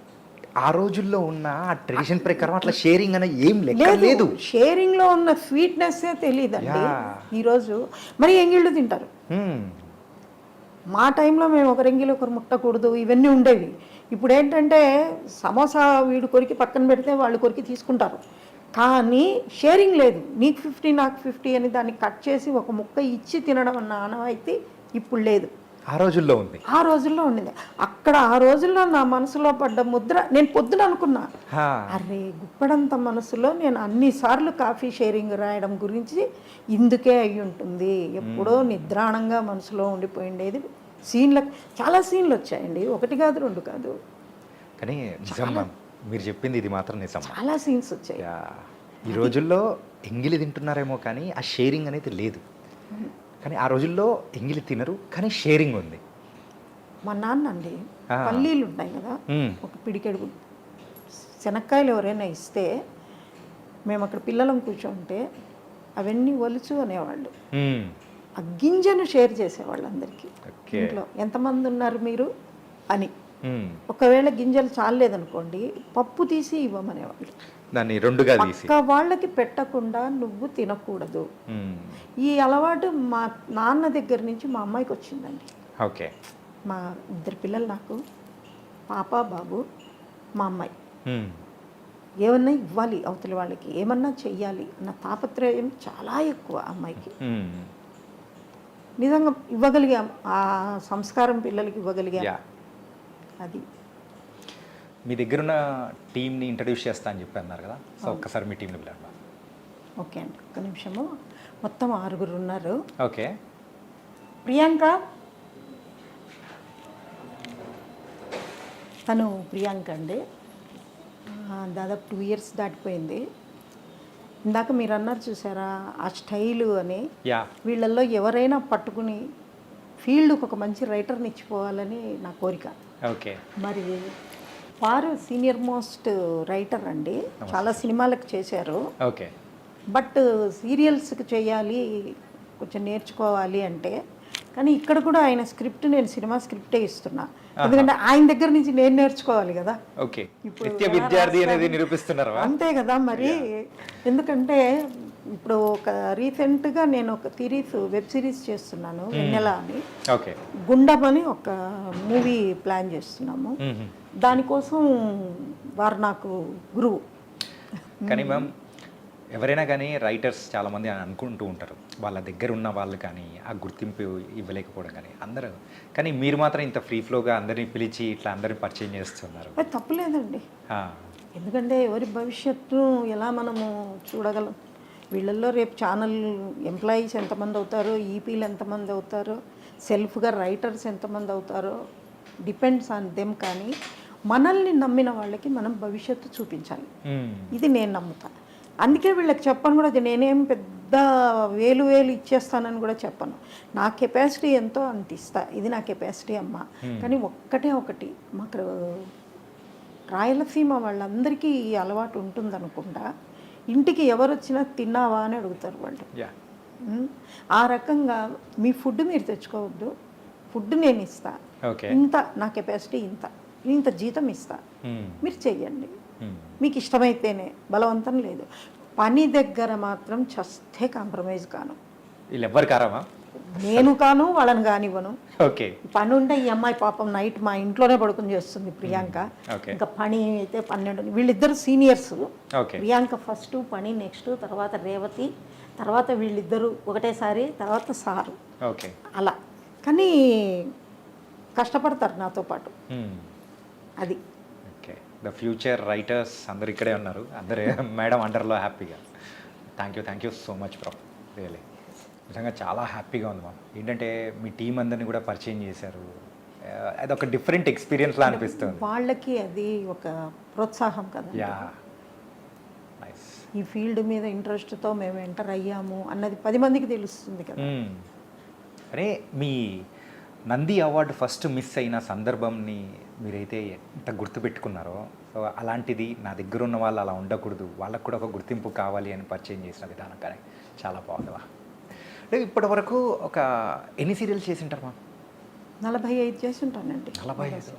ఆ రోజుల్లో ఉన్న ఆ ట్రెడిషన్ ప్రకారం అట్లా షేరింగ్ అనేది ఏం లేదు. షేరింగ్ లో ఉన్న స్వీట్నెస్సే తెలియదండి. ఈరోజు మరి ఎంగిళ్ళు తింటారు. మా టైంలో మేము ఒకరెంగిలు ఒకరు ముట్టకూడదు, ఇవన్నీ ఉండేవి. ఇప్పుడు ఏంటంటే సమోసా వీడు కొరికి పక్కన పెడితే వాళ్ళు కొరికి తీసుకుంటారు, కానీ షేరింగ్ లేదు. నీకు 50 నాకు 50 అని దాన్ని కట్ చేసి ఒక ముక్క ఇచ్చి తినడం అన్న ఆనవాయితీ ఇప్పుడు లేదు. ఆ రోజుల్లో ఉంది. ఆ రోజుల్లో ఉండేది. అక్కడ ఆ రోజుల్లో నా మనసులో పడ్డ ముద్ర నేను పొద్దున అనుకున్నా, అరే గుప్పడంత మనసులో నేను అన్నిసార్లు కాఫీ షేరింగ్ రాయడం గురించి ఇందుకే అయి ఉంటుంది. ఎప్పుడో నిద్రాణంగా మనసులో ఉండిపోయిండేది. చాలా సీన్లు వచ్చాయండి, 1 కాదు 2 కాదు. కానీ నిజం మీరు చెప్పింది ఇది మాత్రం నిజం. చాలా సీన్స్ వచ్చాయి. ఈ రోజుల్లో ఎంగిలి తింటున్నారేమో కానీ ఆ షేరింగ్ అనేది లేదు. కానీ ఆ రోజుల్లో ఎంగిలి తినరు కానీ షేరింగ్ ఉంది. మా నాన్న అండి పల్లీలు ఉన్నాయి కదా, ఒక పిడికెడు శనక్కాయలు ఎవరైనా ఇస్తే మేము అక్కడ పిల్లలం కూర్చుంటే అవన్నీ ఒలుచు అనేవాళ్ళు. ఆ గింజను షేర్ చేసేవాళ్ళు అందరికీ. ఇంట్లో ఎంతమంది ఉన్నారు మీరు అని. ఒకవేళ గింజలు చాలేదనుకోండి పప్పు తీసి ఇవ్వమనేవాళ్ళు. దాన్ని 2గా తీసి వాళ్ళకి పెట్టకుండా నువ్వు తినకూడదు. ఈ అలవాటు మా నాన్న దగ్గర నుంచి మా అమ్మాయికి వచ్చిందండి. ఓకే. మా 2 పిల్లలు నాకు, పాప బాబు, మా అమ్మాయి. ఏమన్నా ఇవ్వాలి అవతలి వాళ్ళకి, ఏమన్నా చెయ్యాలి అన్న తాపత్రయం చాలా ఎక్కువ అమ్మాయికి. నిజంగా ఇవ్వగలిగాం, ఆ సంస్కారం పిల్లలకి ఇవ్వగలిగాం. అది మీ దగ్గర ఉన్న టీంని ఇంట్రడ్యూస్ చేస్తా అని చెప్పి అన్నారు కదా, సో ఒక్కసారి మీ టీంని పిలవండి. ఓకే అండి, ఒక్క నిమిషము. మొత్తం 6 ఉన్నారు. ఓకే. ప్రియాంక, తను ప్రియాంక అండి. దాదాపు 2 ఇయర్స్ దాటిపోయింది. ఇందాక మీరు అన్నారు చూసారా ఆ స్టైలు అని, వీళ్ళల్లో ఎవరైనా పట్టుకుని ఫీల్డ్కి ఒక మంచి రైటర్ని ఇచ్చిపోవాలని నా కోరిక. ఓకే. మరి వారు సీనియర్ మోస్ట్ రైటర్ అండి, చాలా సినిమాలకు చేశారు. ఓకే. బట్ సీరియల్స్కి చేయాలి, కొంచెం నేర్చుకోవాలి అంటే, కానీ ఇక్కడ కూడా ఆయన స్క్రిప్ట్ నేను సినిమా స్క్రిప్టే ఇస్తున్నా, ఎందుకంటే ఆయన దగ్గర నుంచి నేను నేర్చుకోవాలి కదా. ఓకే. నిత్య విద్యార్థి అనేది నిరూపిస్తున్నారు అంతే కదా మరి. ఎందుకంటే ఇప్పుడు ఒక రీసెంట్గా నేను ఒక వెబ్ సిరీస్ చేస్తున్నాను, వెన్నెల అని. ఓకే. గుండం అని ఒక మూవీ ప్లాన్ చేస్తున్నాము. దానికోసం వారు నాకు గురువు. కానీ మ్యామ్, ఎవరైనా కానీ రైటర్స్ చాలామంది అనుకుంటూ ఉంటారు వాళ్ళ దగ్గర ఉన్న వాళ్ళు కానీ ఆ గుర్తింపు ఇవ్వలేకపోవడం కానీ అందరూ, కానీ మీరు మాత్రం ఇంత ఫ్రీ ఫ్లోగా అందరినీ పిలిచి ఇట్లా అందరినీ పరిచయం చేస్తున్నారు. అది తప్పులేదండి, ఎందుకంటే ఎవరి భవిష్యత్తు ఎలా మనము చూడగలం. వీళ్ళల్లో రేపు ఛానల్ ఎంప్లాయీస్ ఎంతమంది అవుతారో, ఈపీలు ఎంతమంది అవుతారో, సెల్ఫ్గా రైటర్స్ ఎంతమంది అవుతారో డిపెండ్స్ ఆన్ దెమ్. కానీ మనల్ని నమ్మిన వాళ్ళకి మనం భవిష్యత్తు చూపించాలి, ఇది నేను నమ్ముతాను. అందుకే వీళ్ళకి చెప్పను కూడా, అది నేనేం పెద్ద వేలు ఇచ్చేస్తానని కూడా చెప్పను. నా కెపాసిటీ ఎంతో అంత ఇస్తా, ఇది నా కెపాసిటీ అమ్మ. కానీ ఒకటి మాకు రాయలసీమ వాళ్ళందరికీ ఈ అలవాటు ఉంటుందనుకుండా, ఇంటికి ఎవరు వచ్చినా తిన్నావా అని అడుగుతారు వాళ్ళు. ఆ రకంగా మీ ఫుడ్ మీరు తెచ్చుకోవద్దు, ఫుడ్ నేను ఇస్తా, ఇంత నా కెపాసిటీ ఇంత జీతం ఇస్తా, మీరు చెయ్యండి, మీకు ఇష్టమైతేనే, బలవంతం లేదు. పని దగ్గర మాత్రం చస్తే కాంప్రమైజ్ కాను. వీళ్ళెవ్వరు కారమా? నేను కాను, వాళ్ళని కానివ్వను. ఓకే. పని ఉంటే ఈ అమ్మాయి పాపం నైట్ మా ఇంట్లోనే పడుకుని చేస్తుంది ప్రియాంక. ఇంకా పని అయితే 12. వీళ్ళిద్దరు సీనియర్స్. ప్రియాంక ఫస్ట్, పని నెక్స్ట్, తర్వాత రేవతి, తర్వాత వీళ్ళిద్దరూ ఒకటేసారి, తర్వాత సారు. ఓకే. అలా కానీ కష్టపడతారు నాతో పాటు. అది ద ఫ్యూచర్ రైటర్స్ అందరు ఇక్కడే ఉన్నారు, అందరు మేడం అండర్లో హ్యాపీగా. Thank you so much bro, really నిజంగా చాలా హ్యాపీగా ఉంది మ్యామ్. ఏంటంటే మీ టీం అందరినీ కూడా పరిచయం చేశారు, అది ఒక డిఫరెంట్ ఎక్స్పీరియన్స్లా అనిపిస్తుంది వాళ్ళకి. అది ఒక ప్రోత్సాహం కదా. ఈ ఫీల్డ్ మీద ఇంట్రెస్ట్తో మేము ఎంటర్ అయ్యాము అన్నది 10 మందికి తెలుస్తుంది కదా. అరే, మీ నంది అవార్డు ఫస్ట్ మిస్ అయిన సందర్భంని మీరైతే ఎంత గుర్తుపెట్టుకున్నారో, సో అలాంటిది నా దగ్గర ఉన్న వాళ్ళు అలా ఉండకూడదు, వాళ్ళకు కూడా ఒక గుర్తింపు కావాలి అని పరిచయం చేసిన విధానం కానీ చాలా బాగుందివా. అంటే ఇప్పటి వరకు ఒక ఎన్ని సీరియల్స్ చేసి ఉంటారు మా? 45 చేసి ఉంటానండి. 45.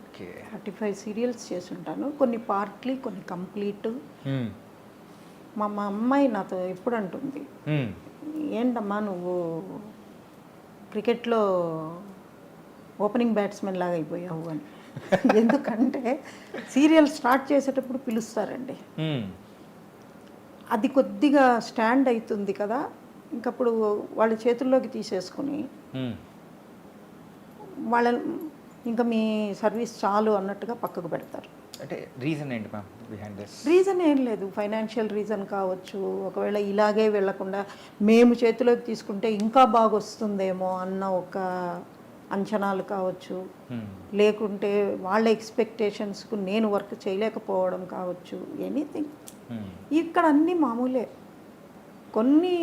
ఓకే. 35 సీరియల్స్ చేసి ఉంటాను, కొన్ని పార్ట్లీ, కొన్ని కంప్లీట్. మా అమ్మాయి నాతో ఎప్పుడు అంటుంది, ఏంటమ్మా నువ్వు క్రికెట్లో ఓపెనింగ్ బ్యాట్స్మెన్ లాగా అయిపోయావు అని. ఎందుకంటే సీరియల్ స్టార్ట్ చేసేటప్పుడు పిలుస్తారండి, అది కొద్దిగా స్టాండ్ అవుతుంది కదా, ఇంకప్పుడు వాళ్ళ చేతుల్లోకి తీసేసుకుని వాళ్ళని ఇంకా మీ సర్వీస్ చాలు అన్నట్టుగా పక్కకు పెడతారు. అంటే రీజన్ ఏంటి మ్యామ్ బిహైండ్ దిస్? రీజన్ ఏం లేదు, ఫైనాన్షియల్ రీజన్ కావచ్చు, ఒకవేళ ఇలాగే వెళ్లకుండా మేము చేతిలోకి తీసుకుంటే ఇంకా బాగా వస్తుందేమో అన్న ఒక అంచనాలు కావచ్చు, లేకుంటే వాళ్ళ ఎక్స్పెక్టేషన్స్కు నేను వర్క్ చేయలేకపోవడం కావచ్చు, ఎనీథింగ్. ఇక్కడ అన్నీ మామూలే. కొన్ని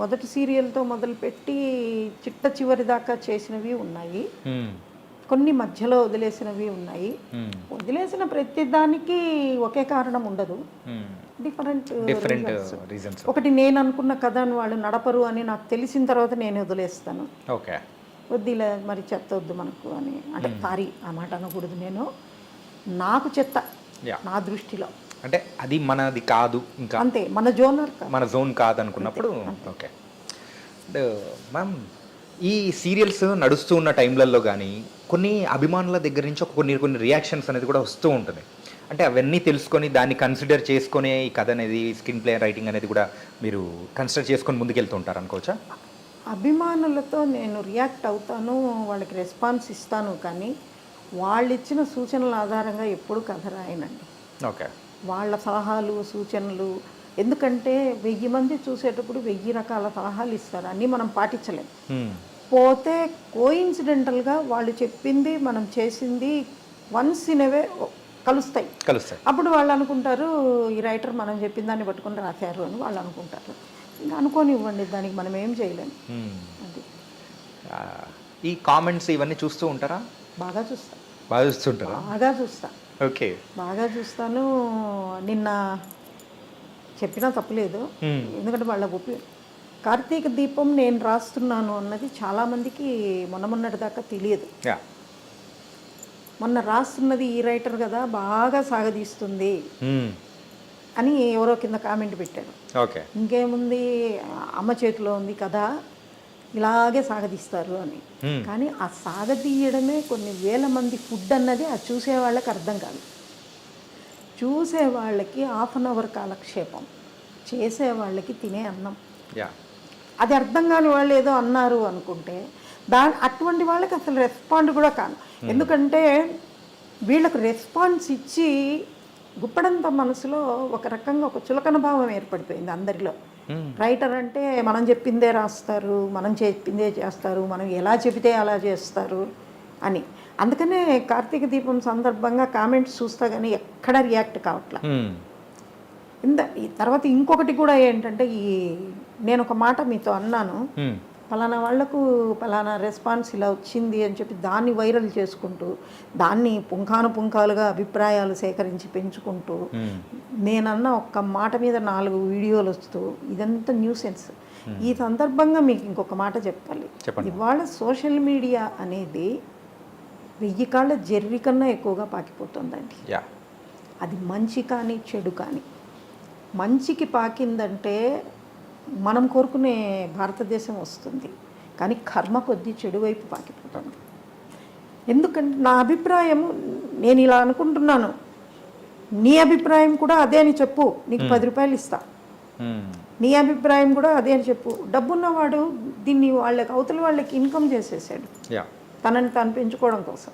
మొదటి సీరియల్తో మొదలుపెట్టి చిట్ట చివరి దాకా చేసినవి ఉన్నాయి, కొన్ని మధ్యలో వదిలేసినవి ఉన్నాయి. వదిలేసిన ప్రతి దానికి ఒకే కారణం ఉండదు, డిఫరెంట్ రీజన్స్. ఒకటి నేను అనుకున్న కథను వాళ్ళు నడపరు అని నాకు తెలిసిన తర్వాత నేను వదిలేస్తాను. ఓకే, వద్దులే మరి చెత్త వద్దు మనకు అని, అంటే సారీ ఆ మాట అనకూడదు, నేను నాకు చెత్త నా దృష్టిలో, అంటే అది మనది కాదు, ఇంకా అంతే, మన జోనర్ మన జోన్ కాదు అనుకున్నప్పుడు. ఓకే మ్యామ్, ఈ సీరియల్స్ నడుస్తూ ఉన్న టైంలలో కానీ కొన్ని అభిమానుల దగ్గర నుంచి కొన్ని రియాక్షన్స్ అనేది కూడా వస్తూ ఉంటుంది. అంటే అవన్నీ తెలుసుకొని దాన్ని కన్సిడర్ చేసుకొని ఈ కథ అనేది స్క్రీన్ ప్లే రైటింగ్ అనేది కూడా మీరు కన్సిడర్ చేసుకొని ముందుకెళ్తూ ఉంటారు అనుకోవచ్చా? అభిమానులతో నేను రియాక్ట్ అవుతాను, వాళ్ళకి రెస్పాన్స్ ఇస్తాను, కానీ వాళ్ళు ఇచ్చిన సూచనల ఆధారంగా ఎప్పుడు కథ రాయనండి. ఓకే. వాళ్ళ సలహాలు సూచనలు, ఎందుకంటే 1000 మంది చూసేటప్పుడు 1000 రకాల సలహాలు ఇస్తారు, అన్నీ మనం పాటించలేం. పోతే కోయిన్సిడెంటల్గా వాళ్ళు చెప్పింది మనం చేసింది వన్స్ ఇన్ అవే కలుస్తాయి. అప్పుడు వాళ్ళు అనుకుంటారు ఈ రైటర్ మనం చెప్పిన దాన్ని పట్టుకొని రాశారు అని వాళ్ళు అనుకుంటారు. ఇంకా అనుకోని ఇవ్వండి, దానికి మనం ఏం చేయలేము. అది ఈ కామెంట్స్ ఇవన్నీ చూస్తూ ఉంటారా? బాగా చూస్తా. బాగా చూస్తా. ఓకే. బాగా చూస్తాను. నిన్న చెప్పినా తప్పులేదు, ఎందుకంటే వాళ్ళ కార్తీక దీపం నేను రాస్తున్నాను అన్నది చాలామందికి మొన్నటి దాకా తెలియదు. మొన్న రాస్తున్నది ఈ రైటర్ కదా, బాగా సాగదీస్తుంది అని ఎవరో కింద కామెంట్ పెట్టారు. ఓకే. ఇంకేముంది, అమ్మ చేతిలో ఉంది కదా, ఇలాగే సాగదీస్తారు అని. కానీ ఆ సాగదీయడమే కొన్ని వేల మంది ఫుడ్ అన్నది ఆ చూసే వాళ్ళకి అర్థం కాదు. చూసే వాళ్ళకి 1/2 అవర్ కాలక్షేపం, చేసే వాళ్ళకి తినే అన్నం. అది అర్థం కాని వాళ్ళు ఏదో అన్నారు అనుకుంటే అటువంటి వాళ్ళకి అసలు రెస్పాండ్ కూడా కాను. ఎందుకంటే వీళ్ళకు రెస్పాన్స్ ఇచ్చి గుప్పడంత మనసులో ఒక రకంగా ఒక చులకన భావం ఏర్పడిపోయింది అందరిలో. రైటర్ అంటే మనం చెప్పిందే రాస్తారు, మనం చెప్పిందే చేస్తారు, మనం ఎలా చెబితే అలా చేస్తారు అని. అందుకనే కార్తీక దీపం సందర్భంగా కామెంట్స్ చూస్తా కానీ ఎక్కడ రియాక్ట్ కావట్లా. ఈ తర్వాత ఇంకొకటి కూడా ఏంటంటే, నేను ఒక మాట మీతో అన్నాను, ఫలానా వాళ్లకు ఫలానా రెస్పాన్స్ ఇలా వచ్చింది అని చెప్పి దాన్ని వైరల్ చేసుకుంటూ దాన్ని పుంఖానుపుంఖాలుగా అభిప్రాయాలు సేకరించి పెంచుకుంటూ నేనన్న ఒక్క మాట మీద 4 వీడియోలు వస్తూ ఇదంతా న్యూసెన్స్. ఈ సందర్భంగా మీకు ఇంకొక మాట చెప్పాలి. ఇవాళ సోషల్ మీడియా అనేది 1000 కాళ్ళ జెర్రి కన్నా ఎక్కువగా పాకిపోతుందండి. అది మంచి కానీ చెడు కానీ. మంచికి పాకిందంటే మనం కోరుకునే భారతదేశం వస్తుంది, కానీ కర్మ కొద్దీ చెడు వైపు పాకిపోతుంది. ఎందుకంటే నా అభిప్రాయం, నేను ఇలా అనుకుంటున్నాను, నీ అభిప్రాయం కూడా అదే అని చెప్పు, నీకు 10 రూపాయలు ఇస్తా. నీ అభిప్రాయం కూడా అదే అని చెప్పు. డబ్బున్నవాడు దీన్ని అవతల వాళ్ళకి ఇన్కమ్ చేసేసాడు తనని తాను పెంచుకోవడం కోసం.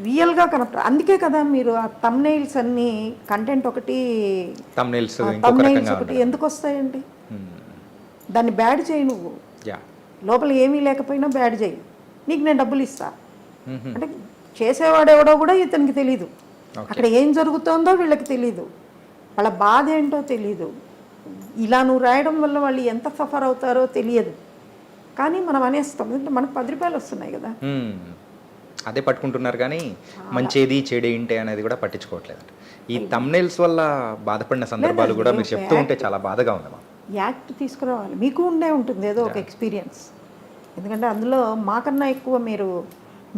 రియల్గా కనెక్ట్. అందుకే కదా మీరు ఆ తమ్నెయిల్స్ అన్ని కంటెంట్ ఒకటి తమ్నెయిల్స్ ఒకటి ఎందుకు వస్తాయండి? దాన్ని బ్యాడ్ చేయి, నువ్వు లోపల ఏమీ లేకపోయినా బ్యాడ్ చేయి, నీకు నేను డబ్బులు ఇస్తా అంటే చేసేవాడెవడో కూడా ఇతనికి తెలీదు, అక్కడ ఏం జరుగుతుందో వీళ్ళకి తెలీదు, వాళ్ళ బాధ ఏంటో తెలీదు. ఇలా నువ్వు రాయడం వల్ల వాళ్ళు ఎంత సఫర్ అవుతారో తెలియదు, కానీ మనం అనేస్తాం ఎందుకంటే మనకు 10 రూపాయలు వస్తున్నాయి కదా, అదే పట్టుకుంటున్నారు. కానీ మంచిది చెడు ఏంటి అనేది కూడా పట్టించుకోవట్లేదు. ఈ తమ్నెయిల్స్ వల్ల బాధపడిన సందర్భాలు కూడా మీరు చెప్తూ ఉంటే చాలా బాధగా ఉంది. యాక్ట్ తీసుకురావాలి, మీకు ఉండే ఉంటుంది ఏదో ఒక ఎక్స్పీరియన్స్. ఎందుకంటే అందులో మాకన్నా ఎక్కువ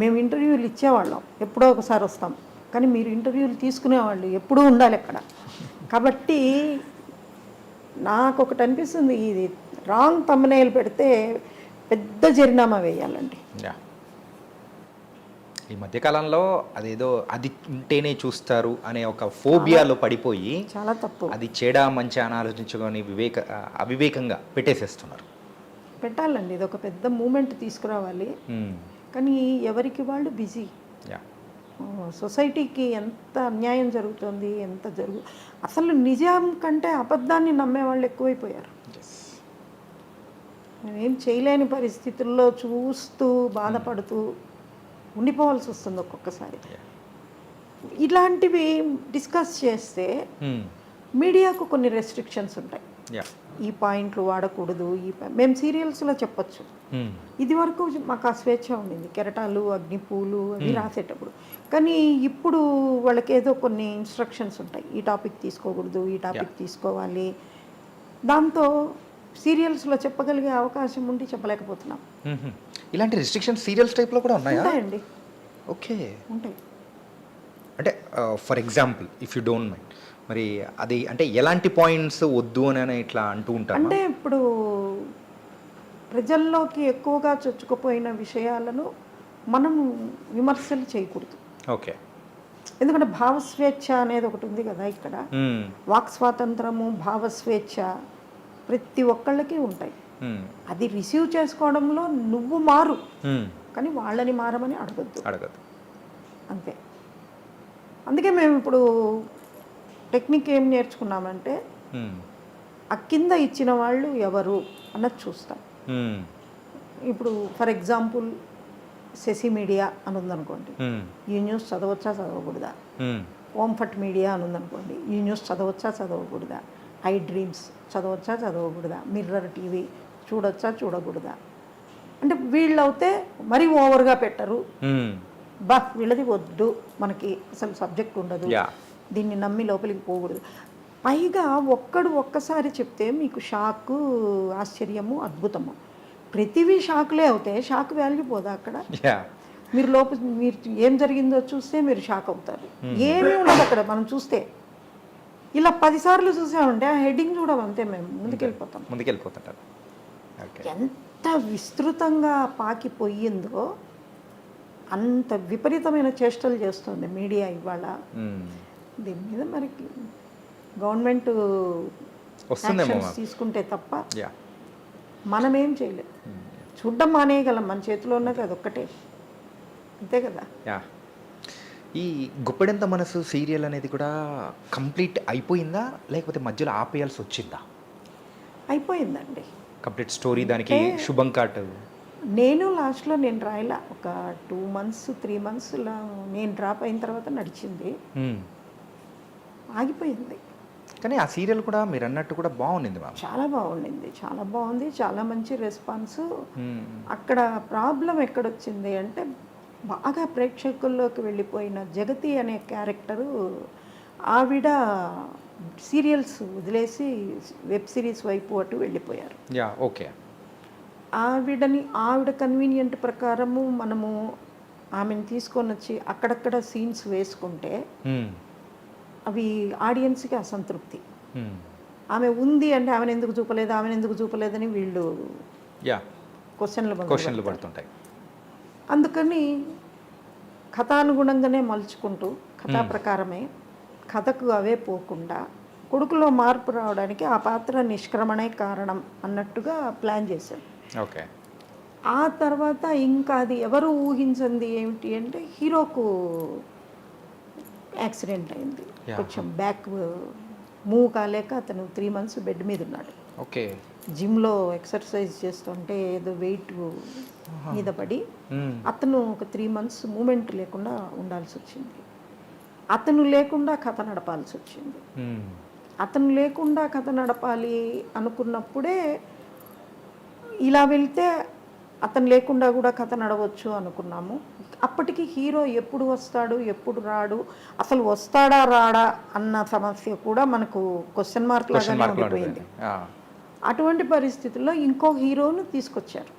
మేము ఇంటర్వ్యూలు ఇచ్చేవాళ్ళం, ఎప్పుడో ఒకసారి వస్తాం, కానీ మీరు ఇంటర్వ్యూలు తీసుకునేవాళ్ళు ఎప్పుడూ ఉండాలి అక్కడ. కాబట్టి నాకు ఒకటి అనిపిస్తుంది, ఇది రాంగ్ తమ్నెయిల్ పెడితే పెద్ద జరినామా వేయాలండి. ఈ మధ్యకాలంలో అదేదో అది ఉంటేనే చూస్తారు అనే ఒక ఫోబియాలో పడిపోయి చాలా తప్పు, అది చెడా మంచి అని ఆలోచించుకొని అవివేకంగా పెట్టేసేస్తున్నారు. పెట్టాలండి, ఇది ఒక పెద్ద మూమెంట్ తీసుకురావాలి. కానీ ఎవరికి వాళ్ళు బిజీ. సొసైటీకి ఎంత అన్యాయం జరుగుతుంది, అసలు నిజం కంటే అబద్ధాన్ని నమ్మే వాళ్ళు ఎక్కువైపోయారు. ఏం చేయలేని పరిస్థితుల్లో చూస్తూ బాధపడుతూ ఉండిపోవాల్సి వస్తుంది ఒక్కొక్కసారి. ఇలాంటివి డిస్కస్ చేస్తే మీడియాకు కొన్ని రెస్ట్రిక్షన్స్ ఉంటాయి, ఈ పాయింట్లు వాడకూడదు, మేము సీరియల్స్లో చెప్పొచ్చు. ఇది వరకు మాకు ఆ స్వేచ్ఛ ఉండింది, కెరటాలు అగ్నిపూలు అవి రాసేటప్పుడు. కానీ ఇప్పుడు వాళ్ళకి ఏదో కొన్ని ఇన్స్ట్రక్షన్స్ ఉంటాయి, ఈ టాపిక్ తీసుకోకూడదు, ఈ టాపిక్ తీసుకోవాలి. దాంతో సీరియల్స్లో చెప్పగలిగే అవకాశం ఉండి చెప్పలేకపోతున్నాం. ఇలాంటి రెస్ట్రిక్షన్స్ సీరియల్స్ టైప్లో కూడా ఉన్నాయండి. ఓకే, ఉంటాయి. అంటే for example if you don't mind, మరి అది అంటే ఎలాంటి పాయింట్స్ వద్దు అని ఇట్లా అంటూ ఉంటారు? అంటే ఇప్పుడు ప్రజల్లోకి ఎక్కువగా చొచ్చుకుపోయిన విషయాలను మనం విమర్శలు చేయకూడదు. ఓకే. ఎందుకంటే భావస్వేచ్ఛ అనేది ఒకటి ఉంది కదా ఇక్కడ. వాక్ స్వాతంత్రము, భావస్వేచ్ఛ ప్రతి ఒక్కళ్ళకి ఉంటాయి. అది రిసీవ్ చేసుకోవడంలో నువ్వు మారు, కానీ వాళ్ళని మారమని అడగద్దు. అంతే. అందుకే మేము ఇప్పుడు టెక్నిక్ ఏం నేర్చుకున్నామంటే ఆ కింద ఇచ్చిన వాళ్ళు ఎవరు అన్నది చూస్తాం. ఇప్పుడు ఫర్ ఎగ్జాంపుల్ శశి మీడియా అని ఉందనుకోండి, ఈ న్యూస్ చదవచ్చా చదవకూడదా? ఓంఫట్ మీడియా అని ఉందనుకోండి, ఈ న్యూస్ చదవచ్చా చదవకూడదా? ఐ డ్రీమ్స్ చదవచ్చా చదవకూడదా? మిర్రర్ టీవీ చూడొచ్చా చూడకూడదా? అంటే వీళ్ళు అయితే మరీ ఓవర్గా పెట్టరు, వీళ్ళది వద్దు, మనకి అసలు సబ్జెక్ట్ ఉండదు, దీన్ని నమ్మి లోపలికి పోకూడదు. పైగా ఒక్కసారి చెప్తే మీకు షాకు, ఆశ్చర్యము, అద్భుతము. ప్రతివీ షాకులే అవుతాయి, షాక్ వాల్యూ పోదా అక్కడ? మీరు మీరు ఏం జరిగిందో చూస్తే మీరు షాక్ అవుతారు. ఏమీ ఉండదు అక్కడ. మనం చూస్తే ఇలా 10 సార్లు చూసామంటే ఆ హెడ్డింగ్ చూడమంతే, మేము ముందుకెళ్ళిపోతాం. ఎంత విస్తృతంగా పాకిపోయిందో అంత విపరీతమైన చేష్టలు చేస్తుంది మీడియా ఇవాళ. దీని మీద మరి గవర్నమెంట్ తీసుకుంటే తప్ప మనమేం చేయలేం. చూడ్డం మానేయగలం, మన చేతిలో ఉన్నది అదొక్కటే, అంతే కదా. ఈ గుప్పెడంత మనసు సీరియల్ అనేది కూడా కంప్లీట్ అయిపోయిందా, లేకపోతే మధ్యలో ఆపేయాల్సి వచ్చిందా? అయిపోయిందండి కంప్లీట్ స్టోరీ. దానికి శుభం కాట్ నేను లాస్ట్లో నేను రాయలా, ఒక 2 months 3 months నేను డ్రాప్ అయిన తర్వాత నడిచింది, ఆగిపోయింది. కానీ ఆ సీరియల్ కూడా మీరు అన్నట్టు కూడా బాగుండింది మ్యామ్. చాలా బాగుండింది, చాలా బాగుంది, చాలా మంచి రెస్పాన్స్. అక్కడ ప్రాబ్లం ఎక్కడొచ్చింది అంటే బాగా ప్రేక్షకుల్లోకి వెళ్ళిపోయిన జగతి అనే క్యారెక్టరు, ఆవిడ సీరియల్స్ వదిలేసి వెబ్ సిరీస్ వైపు అటు వెళ్ళిపోయారు. ఓకే. ఆవిడ కన్వీనియంట్ ప్రకారము మనము ఆమెను తీసుకొని వచ్చి అక్కడక్కడ సీన్స్ వేసుకుంటే అవి ఆడియన్స్కి అసంతృప్తి. ఆమె ఉంది అంటే ఆమెను ఎందుకు చూపలేదని వీళ్ళు క్వశ్చన్లు పడుతుంటాయి. అందుకని కథానుగుణంగానే మలుచుకుంటూ కథా ప్రకారమే కథకు అవే పోకుండా కొడుకులో మార్పు రావడానికి ఆ పాత్ర నిష్క్రమణే కారణం అన్నట్టుగా ప్లాన్ చేశాం. ఓకే. ఆ తర్వాత ఇంకా అది ఎవరు ఊహించింది ఏమిటి అంటే హీరోకు యాక్సిడెంట్ అయింది, కొంచెం బ్యాక్ మూవ్ కాలేక అతను 3 months బెడ్ మీద ఉన్నాడు. ఓకే. జిమ్లో ఎక్సర్సైజ్ చేస్తుంటే ఏదో వెయిట్ మీద పడి అతను ఒక 3 months మూమెంట్ లేకుండా ఉండాల్సి వచ్చింది. అతను లేకుండా కథ నడపాల్సి వచ్చింది. అతను లేకుండా కథ నడపాలి అనుకున్నప్పుడే ఇలా వెళ్తే అతను లేకుండా కూడా కథ నడవచ్చు అనుకున్నాము. అప్పటికి హీరో ఎప్పుడు వస్తాడు ఎప్పుడు రాడు, అసలు వస్తాడా రాడా అన్న సమస్య కూడా మనకు క్వశ్చన్ మార్క్ లాగానే ఉండిపోయింది. అటువంటి పరిస్థితుల్లో ఇంకో హీరోను తీసుకొచ్చారు.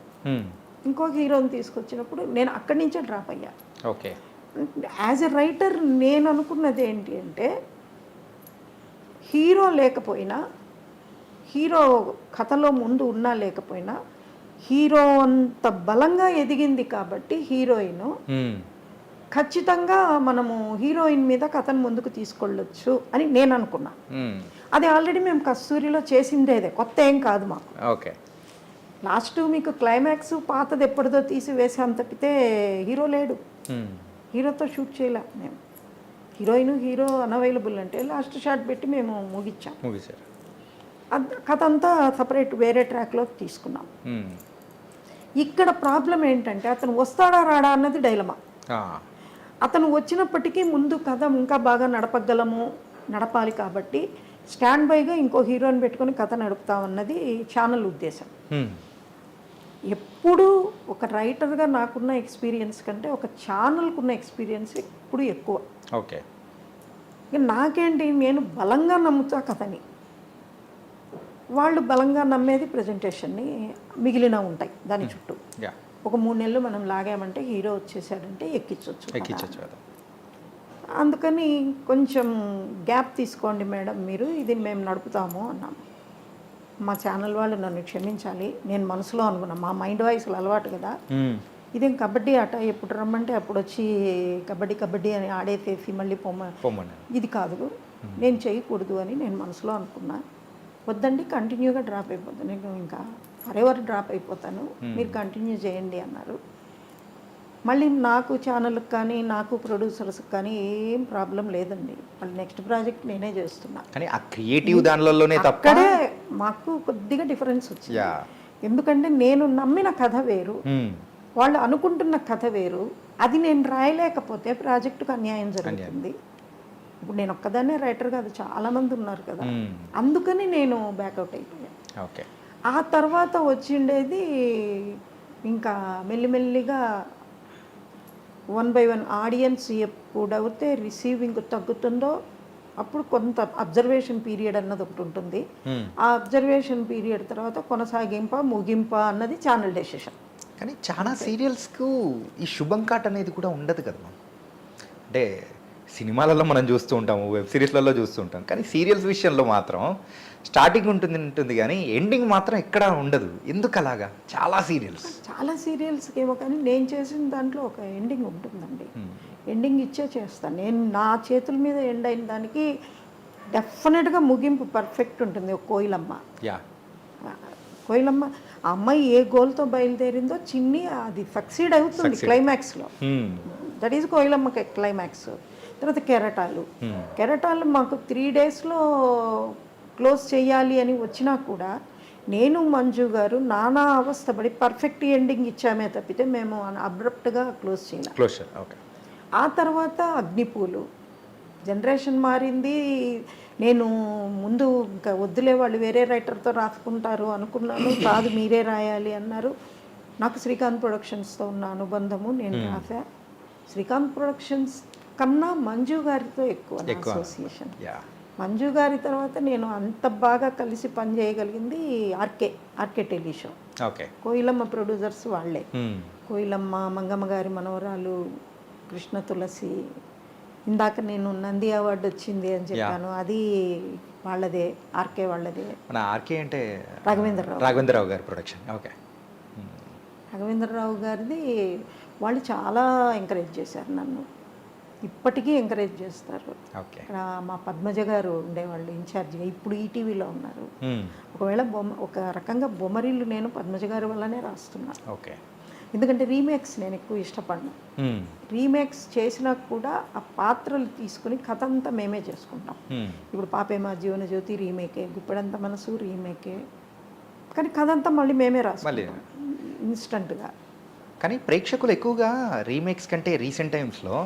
తీసుకొచ్చినప్పుడు నేను అక్కడి నుంచే డ్రాప్ అయ్యా. ఓకే. యాజ్ ఎ రైటర్ నేను అనుకున్నది ఏంటి అంటే హీరో లేకపోయినా, హీరో కథలో ముందు ఉన్నా లేకపోయినా, హీరో అంత బలంగా ఎదిగింది కాబట్టి హీరోయిన్ ఖచ్చితంగా మనము హీరోయిన్ మీద కథను ముందుకు తీసుకెళ్ళొచ్చు అని నేను అనుకున్నా. అది ఆల్రెడీ మేము కస్తూరిలో చేసిందేదే, కొత్త ఏం కాదు మాకు. ఓకే. లాస్ట్ మీకు క్లైమాక్స్ పాతది ఎప్పటిదో తీసి వేసాం తప్పితే హీరో లేడు, హీరోతో షూట్ చేయలే మేము. హీరో అన్అవైలబుల్ అంటే లాస్ట్ షాట్ పెట్టి మేము ముగించారు. కథ అంతా సపరేట్ వేరే ట్రాక్లో తీసుకున్నాం. ఇక్కడ ప్రాబ్లం ఏంటంటే అతను వస్తాడా రాడా అన్నది డైలమా. అతను వచ్చినప్పటికీ ముందు కథ ఇంకా బాగా నడపాలి కాబట్టి స్టాండ్ బైగా ఇంకో హీరోని పెట్టుకొని కథ నడుపుతామన్నది ఛానల్ ఉద్దేశం. ఎప్పుడు ఒక రైటర్గా నాకున్న ఎక్స్పీరియన్స్ కంటే ఒక ఛానల్కున్న ఎక్స్పీరియన్స్ ఎప్పుడు ఎక్కువ. ఓకే. నాకేంటి, నేను బలంగా నమ్ముతా కథని, వాళ్ళు బలంగా నమ్మేది ప్రజెంటేషన్ని, మిగిలిన ఉంటాయి దాని చుట్టూ. ఒక 3 నెలలు మనం లాగామంటే హీరో వచ్చేసాడంటే ఎక్కించవచ్చు. అందుకని కొంచెం గ్యాప్ తీసుకోండి మేడం, మీరు ఇది మేము నడుపుతాము అన్నాము. మా ఛానల్ వాళ్ళు నన్ను క్షమించాలి, నేను మనసులో అనుకున్నా, మా మైండ్ వాయిస్లు అలవాటు కదా, ఇదేం కబడ్డీ ఆట, ఎప్పుడు రమ్మంటే అప్పుడు వచ్చి కబడ్డీ కబడ్డీ అని ఆడేసేసి మళ్ళీ పొమ్మని ఇది కాదు, నేను చేయకూడదు అని నేను మనసులో అనుకున్నా. వద్దండి, కంటిన్యూగా డ్రాప్ అయిపోతాను, నేను ఇంకా ఫరెవర్ డ్రాప్ అయిపోతాను, మీరు కంటిన్యూ చేయండి అన్నారు. మళ్ళీ నాకు ఛానల్కి కానీ నాకు ప్రొడ్యూసర్స్కి కానీ ఏం ప్రాబ్లం లేదండి. మళ్ళీ నెక్స్ట్ ప్రాజెక్ట్ నేనే చేస్తున్నా. కానీ ఆ క్రియేటివ్ దానిలోనే అక్కడే మాకు కొద్దిగా డిఫరెన్స్ వచ్చింది. ఎందుకంటే నేను నమ్మిన కథ వేరు, వాళ్ళు అనుకుంటున్న కథ వేరు. అది నేను రాయలేకపోతే ప్రాజెక్టుకు అన్యాయం జరుగుతుంది. ఇప్పుడు నేను ఒక్కదాన్నే రైటర్ కాదు, చాలామంది ఉన్నారు కదా, అందుకని నేను బ్యాక్అవుట్ అయిపోయాను. ఓకే. ఆ తర్వాత వచ్చిండేది ఇంకా మెల్లిమెల్లిగా 1 by 1 ఆడియన్స్ ఎప్పుడైతే రిసీవింగ్ తగ్గుతుందో అప్పుడు కొంత అబ్జర్వేషన్ పీరియడ్ అన్నది ఒకటి ఉంటుంది. ఆ అబ్జర్వేషన్ పీరియడ్ తర్వాత కొనసాగింప ముగింప అన్నది ఛానల్ డెసిషన్. కానీ చాలా సీరియల్స్కు ఈ శుభం కాట్ అనేది కూడా ఉండదు కదా. అంటే సినిమాలలో మనం చూస్తూ ఉంటాము, వెబ్ సిరీస్లలో చూస్తూ ఉంటాం, కానీ సీరియల్స్ విషయంలో మాత్రం స్టార్టింగ్ ఉంటుంది కానీ ఎండింగ్ మాత్రం ఎక్కడా ఉండదు. ఎందుకు అలాగా? చాలా సీరియల్స్కి ఏమో, కానీ నేను చేసిన దాంట్లో ఒక ఎండింగ్ ఉంటుందండి. ఎండింగ్ ఇచ్చే చేస్తాను నేను. నా చేతుల మీద ఎండ్ అయిన దానికి డెఫినెట్గా ముగింపు పర్ఫెక్ట్ ఉంటుంది. ఒక కోయిలమ్మ ఆ అమ్మాయి ఏ గోల్తో బయలుదేరిందో చిన్ని అది సక్సీడ్ అవుతుంది క్లైమాక్స్లో. That is Koilamma climax. తర్వాత కెరటాలు మాకు 3 daysలో క్లోజ్ చేయాలి అని వచ్చినా కూడా నేను మంజు గారు నానా అవస్థపడి పర్ఫెక్ట్ ఎండింగ్ ఇచ్చామే తప్పితే మేము అబ్రప్ట్గా క్లోజ్ చేయాలి. ఆ తర్వాత అగ్నిపూలు జనరేషన్ మారింది. నేను ముందు ఇంకా వద్దులే, వాళ్ళు వేరే రైటర్తో రాసుకుంటారు అనుకున్నాను. కాదు, మీరే రాయాలి అన్నారు. నాకు శ్రీకాంత్ ప్రొడక్షన్స్తో ఉన్న అనుబంధము, నేను రాసా. శ్రీకాంత్ ప్రొడక్షన్స్ కన్నా మంజు గారితో ఎక్కువ అసోసియేషన్. మంజు గారి తర్వాత నేను అంత బాగా కలిసి పనిచేయగలిగింది ఆర్కే టెలిషో. కోయిలమ్మ ప్రొడ్యూసర్స్ వాళ్ళే. కోయిలమ్మ, మంగమ్మ గారి మనవరాలు కృష్ణ తులసి, ఇందాక నేను నంది అవార్డు వచ్చింది అని చెప్పాను, అది వాళ్ళదే, ఆర్కే వాళ్ళదే. ఆర్కే అంటే రాఘవేంద్రరావు గారి ప్రొడక్షన్. రాఘవేంద్రరావు గారిది. వాళ్ళు చాలా ఎంకరేజ్ చేశారు నన్ను, ఇప్పటికీ ఎంకరేజ్ చేస్తారు. ఇక్కడ మా పద్మజ గారు ఉండేవాళ్ళు ఇన్ఛార్జిగా, ఇప్పుడు ఈటీవీలో ఉన్నారు. ఒకవేళ ఒక రకంగా బొమ్మరిల్లు నేను పద్మజ గారి వల్లనే రాస్తున్నాను. ఎందుకంటే రీమేక్స్ నేను ఎక్కువ ఇష్టపడను. రీమేక్స్ చేసినా కూడా ఆ పాత్రలు తీసుకుని కథ అంతా మేమే చేసుకుంటాం. ఇప్పుడు పాపేమా జీవన జ్యోతి రీమేకే, గుప్పెడంత మనసు రీమేకే, కానీ కథ అంతా మళ్ళీ మేమే రాసుకుంటాం ఇన్స్టంట్గా. కానీ ప్రేక్షకులు ఎక్కువగా రీమేక్స్ కంటే రీసెంట్ టైమ్స్లో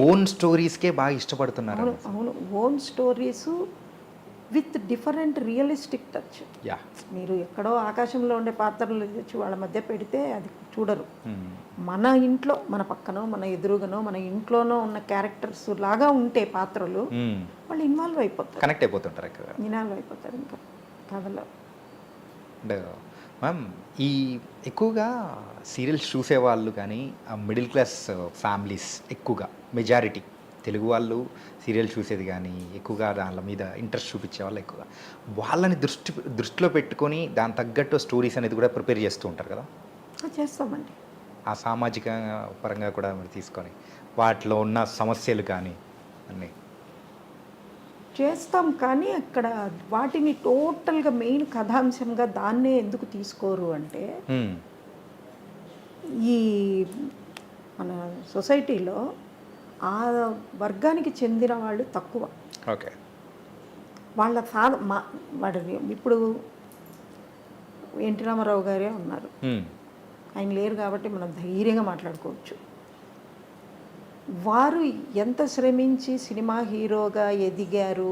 ఓన్ స్టోరీస్కే బాగా ఇష్టపడుతున్నారు. అవును, own stories with different realistic touch. మీరు ఎక్కడో ఆకాశంలో ఉండే పాత్రలు తెచ్చి వాళ్ళ మధ్య పెడితే అది చూడరు. మన ఇంట్లో, మన పక్కనో, మన ఎదురుగానో, మన ఇంట్లోనో ఉన్న క్యారెక్టర్స్ లాగా ఉంటే పాత్రలు, వాళ్ళు ఇన్వాల్వ్ అయిపోతారు, కనెక్ట్ అయిపోతుంటారు, ఇన్వాల్వ్ అయిపోతారు ఇంకా కథలో. మ్యామ్, ఈ ఎక్కువగా సీరియల్స్ చూసేవాళ్ళు కానీ మిడిల్ క్లాస్ ఫ్యామిలీస్ ఎక్కువగా మెజారిటీ తెలుగు వాళ్ళు సీరియల్ చూసేది కానీ ఎక్కువగా దాని మీద ఇంట్రెస్ట్ చూపించే వాళ్ళు ఎక్కువగా వాళ్ళని దృష్టిలో పెట్టుకొని దాని తగ్గట్టు స్టోరీస్ అనేది కూడా ప్రిపేర్ చేస్తూ ఉంటారు కదా. చేస్తామండి. ఆ సామాజిక పరంగా కూడా మీరు తీసుకొని వాటిలో ఉన్న సమస్యలు కానీ అన్నీ చేస్తాం. కానీ అక్కడ వాటిని టోటల్గా మెయిన్ కథాంశంగా దాన్నే ఎందుకు తీసుకోరు అంటే, ఈ మన సొసైటీలో ఆ వర్గానికి చెందిన వాళ్ళు తక్కువ. వాళ్ళ వాడిని ఇప్పుడు ఎన్టీ రామారావు గారే ఉన్నారు, ఆయన లేరు కాబట్టి మనం ధైర్యంగా మాట్లాడుకోవచ్చు. వారు ఎంత శ్రమించి సినిమా హీరోగా ఎదిగారు,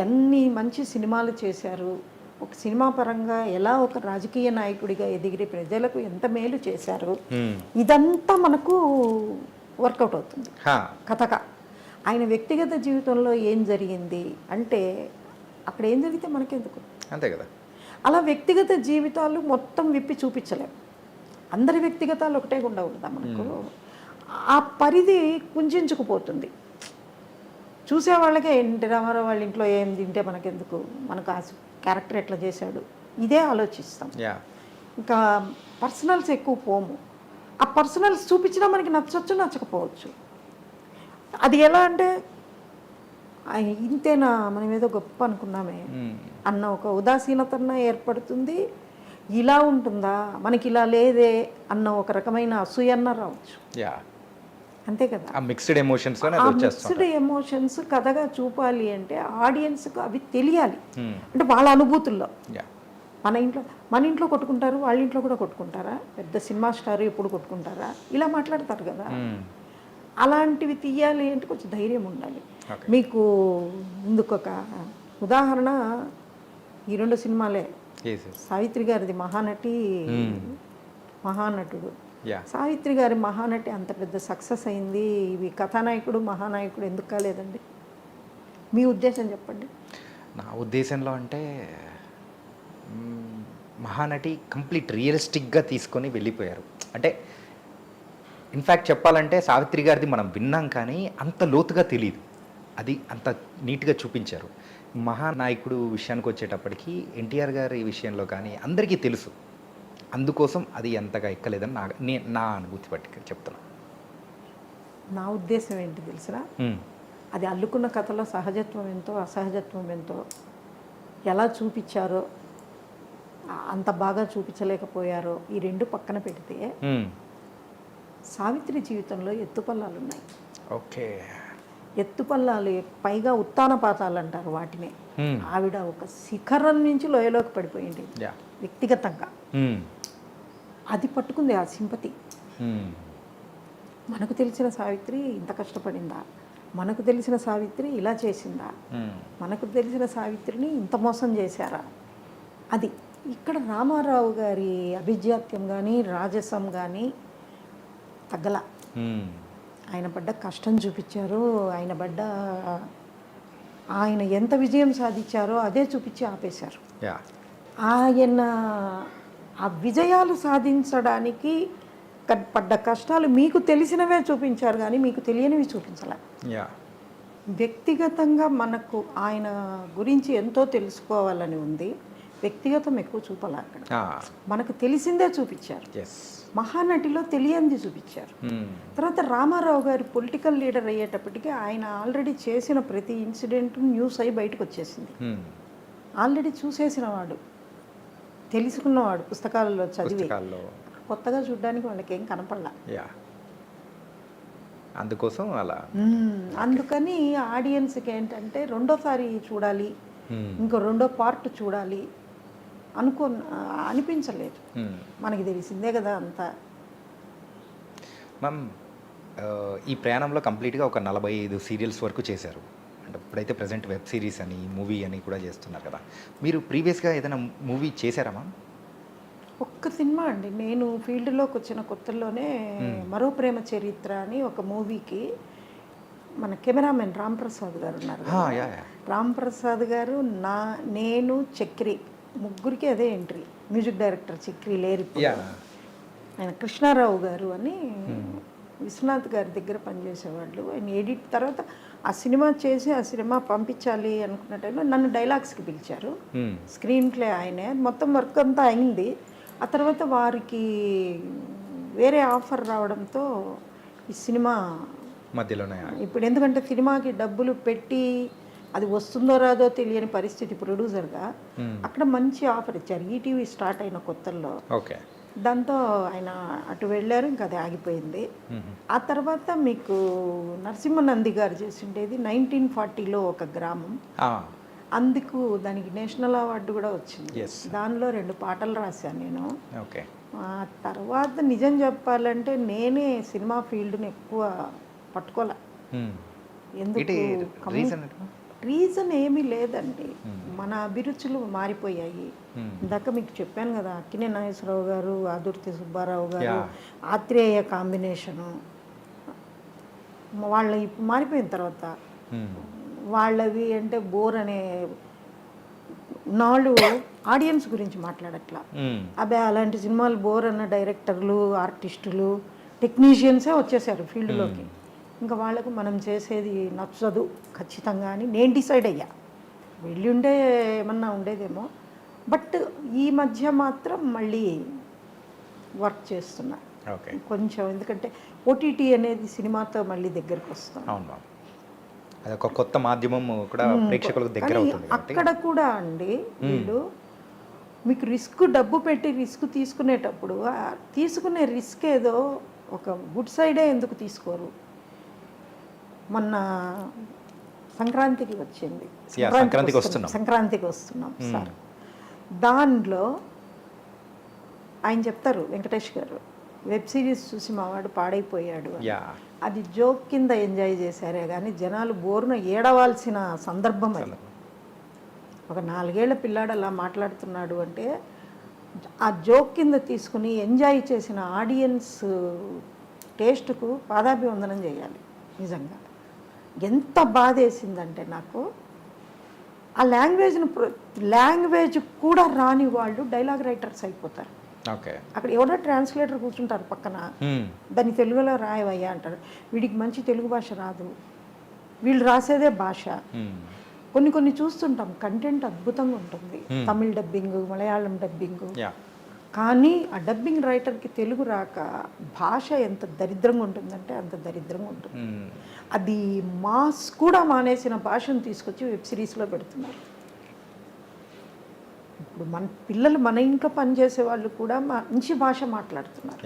ఎన్ని మంచి సినిమాలు చేశారు, ఒక సినిమా పరంగా ఎలా ఒక రాజకీయ నాయకుడిగా ఎదిగి ప్రజలకు ఎంత మేలు చేశారు, ఇదంతా మనకు వర్కౌట్ అవుతుంది కథగా. ఆయన వ్యక్తిగత జీవితంలో ఏం జరిగింది అంటే అక్కడ ఏం జరిగితే మనకెందుకు, అంతే కదా. అలా వ్యక్తిగత జీవితాలు మొత్తం విప్పి చూపించలేము. అందరి వ్యక్తిగతాలు ఒకటే గుండా ఉందా మనకు, ఆ పరిధి కుంచుకుపోతుంది. చూసేవాళ్ళకే ఎన్టీ రామారావు వాళ్ళ ఇంట్లో ఏం తింటే మనకెందుకు, మనకు క్యారెక్టర్ ఎట్లా చేశాడు, ఇదే ఆలోచిస్తాం. యా ఇంకా పర్సనల్స్ ఎక్కువ పోము. ఆ పర్సనల్స్ చూపించినా మనకి నచ్చవచ్చు నచ్చకపోవచ్చు. అది ఎలా అంటే ఇంతేనా మనం ఏదో గొప్ప అనుకున్నామే అన్న ఒక ఉదాసీనతన ఏర్పడుతుంది. ఇలా ఉంటుందా మనకి ఇలా లేదే అన్న ఒక రకమైన అసూయన్న రావచ్చు. యా అంతే కదా. ఆ మిక్స్డ్ ఎమోషన్స్ ఆ మిక్స్డ్ ఎమోషన్స్ కథగా చూపాలి అంటే ఆడియన్స్కి అవి తెలియాలి. అంటే వాళ్ళ అనుభూతుల్లో యా మన ఇంట్లో కొట్టుకుంటారు, వాళ్ళ ఇంట్లో కూడా కొట్టుకుంటారా, పెద్ద సినిమా స్టార్ ఎప్పుడు కొట్టుకుంటారా, ఇలా మాట్లాడతారు కదా. అలాంటివి తీయాలి అంటే కొంచెం ధైర్యం ఉండాలి. మీకు ఇందుకు ఒక ఉదాహరణ ఈ 2 సినిమాలే. సావిత్రి గారిది మహానటి, మహానటుడు. సావిత్రి గారి మహానటి అంత పెద్ద సక్సెస్ అయింది, ఇవి కథానాయకుడు మహానాయకుడు ఎందుకు కాలేదండి? మీ ఉద్దేశం చెప్పండి. నా ఉద్దేశంలో అంటే మహానటి కంప్లీట్ రియలిస్టిక్గా తీసుకొని వెళ్ళిపోయారు. అంటే ఇన్ఫ్యాక్ట్ చెప్పాలంటే సావిత్రి గారిది మనం విన్నాం కానీ అంత లోతుగా తెలియదు, అది అంత నీట్గా చూపించారు. మహానాయకుడు విషయానికి వచ్చేటప్పటికి ఎన్టీఆర్ గారి విషయంలో కానీ అందరికీ తెలుసు, అందుకోసం అది అంతగా ఎక్కలేదని నా అనుభూతి బట్టి చెప్తున్నా. నా ఉద్దేశం ఏంటి తెలిసినా, అది అల్లుకున్న కథలో సహజత్వం ఎంతో అసహజత్వం ఎంతో ఎలా చూపించారో, అంత బాగా చూపించలేకపోయారో ఈ 2 పక్కన పెడితే సావిత్రి జీవితంలో ఎత్తుపల్లాలు ఉన్నాయి. ఓకే, ఎత్తుపల్లాలు పైగా ఉత్తాన పాతాలు అంటారు వాటినే. ఆవిడ ఒక శిఖరం నుంచి లోయలోకి పడిపోయింది వ్యక్తిగతంగా. అది పట్టుకుంది ఆ సింపతి. మనకు తెలిసిన సావిత్రి ఇంత కష్టపడిందా, మనకు తెలిసిన సావిత్రి ఇలా చేసిందా, మనకు తెలిసిన సావిత్రిని ఇంత మోసం చేశారా, అది. ఇక్కడ రామారావు గారి అభిజాత్యం కానీ రాజసం కానీ తగ్గల. ఆయన పడ్డ కష్టం చూపించారు, ఆయన ఎంత విజయం సాధించారో అదే చూపించి ఆపేశారు. ఆయన ఆ విజయాలు సాధించడానికి పడ్డ కష్టాలు మీకు తెలిసినవే చూపించారు కానీ మీకు తెలియనివి చూపించాల. వ్యక్తిగతంగా మనకు ఆయన గురించి ఎంతో తెలుసుకోవాలని ఉంది, వ్యక్తిగతం ఎక్కువ చూపాలి. అక్కడ మనకు తెలిసిందే చూపించారు. మహానటిలో తెలియంది చూపించారు. తర్వాత రామారావు గారి పొలిటికల్ లీడర్ అయ్యేటప్పటికి ఆయన ఆల్రెడీ చేసిన ప్రతి ఇన్సిడెంట్ న్యూస్ అయ్యి బయటకు వచ్చేసింది. ఆల్రెడీ చూసేసినవాడు, తెలుసుకున్నవాడు, పుస్తకాలలో చదివి. కొత్తగా చూడడానికి వాళ్ళకి ఏం కనపడలా. అందుకోసం అలా అందుకని ఆడియన్స్కి ఏంటంటే రెండోసారి చూడాలి, ఇంకో 2వ పార్ట్ చూడాలి అనిపించలేదు. మనకి తెలిసిందే కదా అంతా. మ్యామ్, ఈ ప్రయాణంలో కంప్లీట్గా ఒక 45 సీరియల్స్ వరకు చేశారు. అంటే ఇప్పుడైతే ప్రజెంట్ వెబ్ సిరీస్ అని మూవీ అని కూడా చేస్తున్నారు కదా. మీరు ప్రీవియస్గా ఏదైనా మూవీ చేశారా మ్యామ్? ఒక్క సినిమా అండి. నేను ఫీల్డ్లోకి వచ్చిన కొత్తలోనే మరో ప్రేమ చరిత్ర అని ఒక మూవీకి మన కెమెరామెన్ రామ్ ప్రసాద్ గారు ఉన్నారు. రామ్ ప్రసాద్ గారు, నేను, చక్రి, ముగ్గురికి అదే ఎంట్రీ. మ్యూజిక్ డైరెక్టర్ చక్రి లేరు, ఆయన కృష్ణారావు గారు అని విశ్వనాథ్ గారి దగ్గర పనిచేసేవాళ్ళు. ఆయన ఎడిట్ తర్వాత ఆ సినిమా చేసి ఆ సినిమా పంపించాలి అనుకున్న టైంలో నన్ను డైలాగ్స్కి పిలిచారు. స్క్రీన్ ప్లే ఆయనే, మొత్తం వర్క్ అంతా అయింది. ఆ తర్వాత వారికి వేరే ఆఫర్ రావడంతో ఈ సినిమా మధ్యలోనే ఇప్పుడు, ఎందుకంటే సినిమాకి డబ్బులు పెట్టి అది వస్తుందో రాదో తెలియని పరిస్థితి ప్రొడ్యూసర్గా, అక్కడ మంచి ఆఫర్ ఇచ్చారు ఈటీవీ స్టార్ట్ అయిన కొత్తల్లో. ఓకే, దాంతో ఆయన అటు వెళ్ళారు, ఇంకా అది ఆగిపోయింది. ఆ తర్వాత మీకు నరసింహనంది గారు చేసిండేది 1940లో ఒక గ్రామం, అందుకు దానికి నేషనల్ అవార్డు కూడా వచ్చింది. దానిలో 2 పాటలు రాశాను నేను. ఆ తర్వాత నిజం చెప్పాలంటే నేనే సినిమా ఫీల్డ్ని ఎక్కువ పట్టుకోలే. ఎందుకు రీజన్ ఏమీ లేదండి, మన అభిరుచులు మారిపోయాయి. ఇందాక మీకు చెప్పాను కదా, అక్కినే నాగేశ్వరరావు గారు, ఆదుర్తి సుబ్బారావు గారు, ఆత్రేయ కాంబినేషను, వాళ్ళ ఇప్పుడు మారిపోయిన తర్వాత వాళ్ళవి అంటే బోర్ అనే నాళ్ళు ఆడియన్స్ గురించి మాట్లాడట్లా. అబ్బాయి అలాంటి సినిమాలు బోర్ అన్న డైరెక్టర్లు, ఆర్టిస్టులు, టెక్నీషియన్సే వచ్చేసారు ఫీల్డ్లోకి. ఇంకా వాళ్ళకు మనం చేసేది నచ్చదు ఖచ్చితంగా అని నేను డిసైడ్ అయ్యా. వెళ్ళి ఉండే ఏమన్నా ఉండేదేమో. బట్ ఈ మధ్య మాత్రం మళ్ళీ వర్క్ చేస్తున్నా ఓకే. కొంచెం, ఎందుకంటే ఓటీటీ అనేది సినిమాతో మళ్ళీ దగ్గరకు వస్తాం. అవును మ్యామ్, అది ఒక కొత్త మాధ్యమం కూడా ప్రేక్షకులకు దగ్గర కానీ అవుతుంది కాబట్టి. అక్కడ కూడా అండి వీళ్ళు మీకు డబ్బు పెట్టి రిస్క్ తీసుకునేటప్పుడు తీసుకునే రిస్క్ ఏదో ఒక గుడ్ సైడే ఎందుకు తీసుకోరు? మొన్న సంక్రాంతికి వచ్చింది, సంక్రాంతికి వస్తున్నాం సార్. దానిలో ఆయన చెప్తారు, వెంకటేష్ గారు, వెబ్ సిరీస్ చూసి మావాడు పాడైపోయాడు అని. అది జోక్ కింద ఎంజాయ్ చేశారే కానీ జనాలు బోరున ఏడవాల్సిన సందర్భం అది. ఒక 4 ఏళ్ల పిల్లాడు అలా మాట్లాడుతున్నాడు అంటే ఆ జోక్ కింద తీసుకుని ఎంజాయ్ చేసిన ఆడియన్స్ టేస్ట్కు పాదాభివందనం చేయాలి. నిజంగా ఎంత బాధ వేసిందంటే నాకు, ఆ లాంగ్వేజ్ కూడా రాని వాళ్ళు డైలాగ్ రైటర్స్ అయిపోతారు. ఓకే. అక్కడ ఎవరో ట్రాన్స్లేటర్ కూర్చుంటారు పక్కన, దాన్ని తెలుగులో రాయవయ్యా అంటారు. వీడికి మంచి తెలుగు భాష రాదు, వీళ్ళు రాసేదే భాష. కొన్ని చూస్తుంటాం, కంటెంట్ అద్భుతంగా ఉంటుంది, తమిళ్ డబ్బింగ్, మలయాళం డబ్బింగ్. కానీ ఆ డబ్బింగ్ రైటర్కి తెలుగు రాక భాష ఎంత దరిద్రంగా ఉంటుందంటే అంత దరిద్రంగా ఉంటుంది. అది మాస్ కూడా మానేసిన భాషను తీసుకొచ్చి వెబ్ సిరీస్లో పెడుతున్నారు. ఇప్పుడు మన పిల్లలు మన ఇంట్లో పనిచేసే వాళ్ళు కూడా మంచి భాష మాట్లాడుతున్నారు.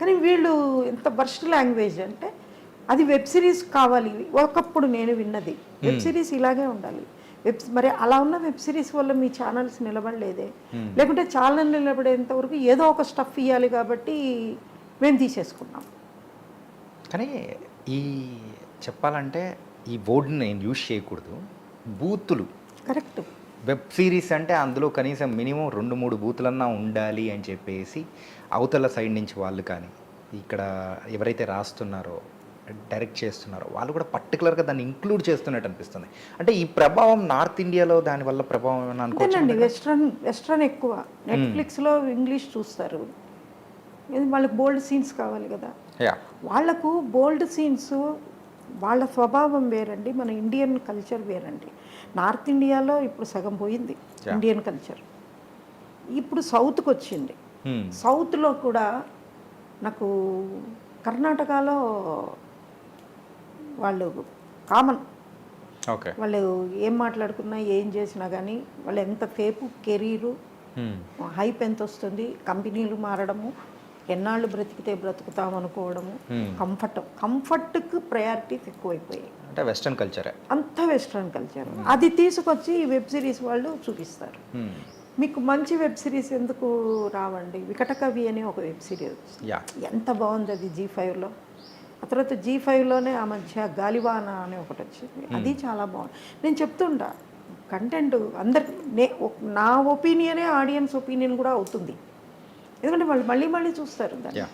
కానీ వీళ్ళు ఎంత వర్స్ట్ లాంగ్వేజ్ అంటే, అది వెబ్ సిరీస్ కావాలి. ఒకప్పుడు నేను విన్నది వెబ్ సిరీస్ ఇలాగే ఉండాలి. మరి అలా ఉన్న వెబ్ సిరీస్ వల్ల మీ ఛానల్స్ నిలబడలేదే? లేకుంటే ఛానల్ నిలబడేంత వరకు ఏదో ఒక స్టఫ్ ఇవ్వాలి కాబట్టి మేము తీసేసుకున్నాం. కానీ ఈ చెప్పాలంటే ఈ వర్డ్ని నేను యూజ్ చేయకూడదు, బూతులు. కరెక్ట్. వెబ్ సిరీస్ అంటే అందులో కనీసం మినిమం 2-3 బూతులన్నా ఉండాలి అని చెప్పేసి అవతల సైడ్ నుంచి వాళ్ళు కానీ ఇక్కడ ఎవరైతే రాస్తున్నారో డైరెక్ట్ చేస్తున్నారో వాళ్ళు కూడా పర్టికులర్గా దాన్ని ఇంక్లూడ్ చేస్తున్నట్టు అనిపిస్తుంది. అంటే ఈ ప్రభావం నార్త్ ఇండియాలో దానివల్ల ప్రభావం ఏమైనా అనుకోవచ్చండి? వెస్ట్రన్ ఎక్కువ. నెట్ఫ్లిక్స్లో ఇంగ్లీష్ చూస్తారు, వాళ్ళకి బోల్డ్ సీన్స్ కావాలి కదా. వాళ్లకు బోల్డ్ సీన్స్, వాళ్ళ స్వభావం వేరండి, మన ఇండియన్ కల్చర్ వేరండి. నార్త్ ఇండియాలో ఇప్పుడు సగం పోయింది ఇండియన్ కల్చర్, ఇప్పుడు సౌత్కి వచ్చింది. సౌత్లో కూడా నాకు కర్ణాటకలో వాళ్ళు కామన్, వాళ్ళు ఏం మాట్లాడుకున్నా ఏం చేసినా కానీ వాళ్ళు ఎంత సేపు కెరీరు హైప్ ఎంత వస్తుంది, కంపెనీలు మారడము, ఎన్నాళ్ళు బ్రతికితే బ్రతుకుతాం అనుకోవడము, కంఫర్ట్కి ప్రయారిటీస్ ఎక్కువైపోయాయి. అంటే వెస్ట్రన్ కల్చరే, అంతా వెస్ట్రన్ కల్చర్. అది తీసుకొచ్చి ఈ వెబ్ సిరీస్ వాళ్ళు చూపిస్తారు. మీకు మంచి వెబ్ సిరీస్ ఎందుకు రావండి? వికటకవి అని ఒక వెబ్ సిరీస్ ఎంత బాగుంది అది జీ5లో. ఆ తర్వాత జీ5లోనే ఆ మధ్య గాలివాన అని ఒకటి వచ్చింది, అది చాలా బాగుంది. నేను చెప్తుంటా, కంటెంట్ అందరికి నా ఒపీనియనే ఆడియన్స్ ఒపీనియన్ కూడా అవుతుంది, ఎందుకంటే వాళ్ళు మళ్ళీ మళ్ళీ చూస్తారు దాన్ని.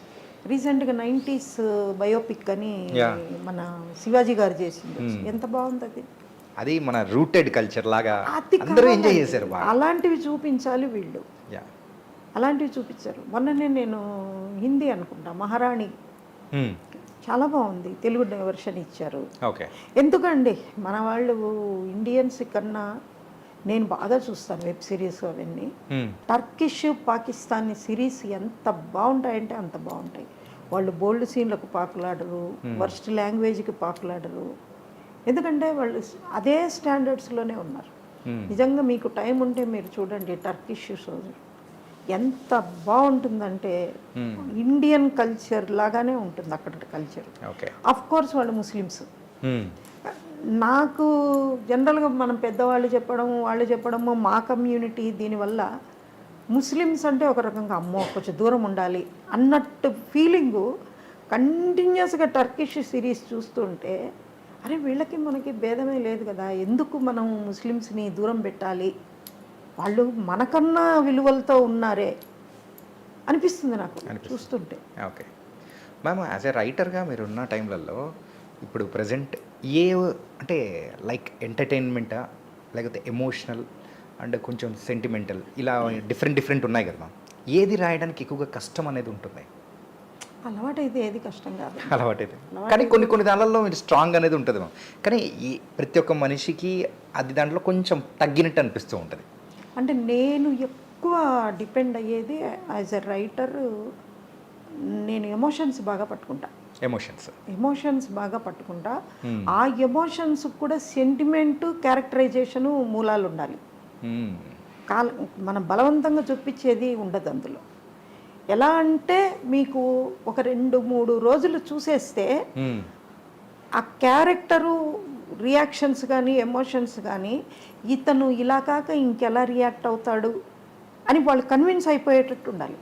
రీసెంట్గా 90s బయోపిక్ అని మన శివాజీ గారు చేసింది, ఎంత బాగుంది అది. అది మన రూటెడ్ కల్చర్ లాగా అందరూ ఎంజాయ్ చేశారు. అలాంటివి చూపించాలి వీళ్ళు, అలాంటివి చూపించారు. మొన్ననే నేను హిందీ అనుకుంటా మహారాణి చాలా బాగుంది, తెలుగు వెర్షన్ ఇచ్చారు. ఎందుకండి మన వాళ్ళు ఇండియన్స్ కన్నా నేను బాగా చూస్తాను వెబ్ సిరీస్ అవన్నీ. టర్కిష్ పాకిస్తానీ సిరీస్ ఎంత బాగుంటాయంటే అంత బాగుంటాయి. వాళ్ళు బోల్డ్ సీన్లకు పాకులాడరు, వర్స్ట్ లాంగ్వేజ్కి పాకులాడరు, ఎందుకంటే వాళ్ళు అదే స్టాండర్డ్స్లోనే ఉన్నారు. నిజంగా మీకు టైం ఉంటే మీరు చూడండి టర్కిష్ షోస్, ఎంత బాగుంటుందంటే ఇండియన్ కల్చర్ లాగానే ఉంటుంది అక్కడ కల్చర్. ఆఫ్ కోర్స్ వాళ్ళు ముస్లిమ్స్. నాకు జనరల్గా మనం పెద్దవాళ్ళు చెప్పడం వాళ్ళు చెప్పడము మా కమ్యూనిటీ దీనివల్ల ముస్లిమ్స్ అంటే ఒక రకంగా అమ్మో కొంచెం దూరం ఉండాలి అన్నట్టు ఫీలింగు. కంటిన్యూస్గా టర్కిష్ సిరీస్ చూస్తుంటే అరే వీళ్ళకి మనకి భేదమే లేదు కదా, ఎందుకు మనం ముస్లిమ్స్ని దూరం పెట్టాలి, వాళ్ళు మనకన్నా విలువలతో ఉన్నారే అనిపిస్తుంది నాకు చూస్తుంటే. ఓకే మ్యామ్, యాజ్ ఏ రైటర్గా మీరున్న టైంలలో ఇప్పుడు ప్రజెంట్ ఏ అంటే లైక్ ఎంటర్టైన్మెంటా లేకపోతే ఎమోషనల్ అండ్ కొంచెం సెంటిమెంటల్ ఇలా డిఫరెంట్ ఉన్నాయి కదా మ్యామ్, ఏది రాయడానికి ఎక్కువగా కష్టం అనేది ఉంటుంది? అలవాటైతే ఏది కష్టం కాదు. అలవాటైతే కానీ కొన్ని దానిలలో మీరు స్ట్రాంగ్ అనేది ఉంటుంది మ్యామ్. కానీ ఈ ప్రతి ఒక్క మనిషికి అది దాంట్లో కొంచెం తగ్గినట్టు అనిపిస్తూ ఉంటుంది. అంటే నేను ఎక్కువ డిపెండ్ అయ్యేది యాజ్ ఎ రైటర్, నేను ఎమోషన్స్ బాగా పట్టుకుంటా. ఎమోషన్స్ బాగా పట్టుకుంటా. ఆ ఎమోషన్స్ కూడా సెంటిమెంట్, క్యారెక్టరైజేషను మూలాలు ఉండాలి. మనం బలవంతంగా చూపించేది ఉండదు అందులో. ఎలా అంటే మీకు ఒక 2-3 రోజులు చూసేస్తే ఆ క్యారెక్టరు రియాక్షన్స్ కానీ ఎమోషన్స్ కానీ ఇతను ఇలా కాక ఇంకెలా రియాక్ట్ అవుతాడు అని వాళ్ళు కన్విన్స్ అయిపోయేటట్టు ఉండాలి.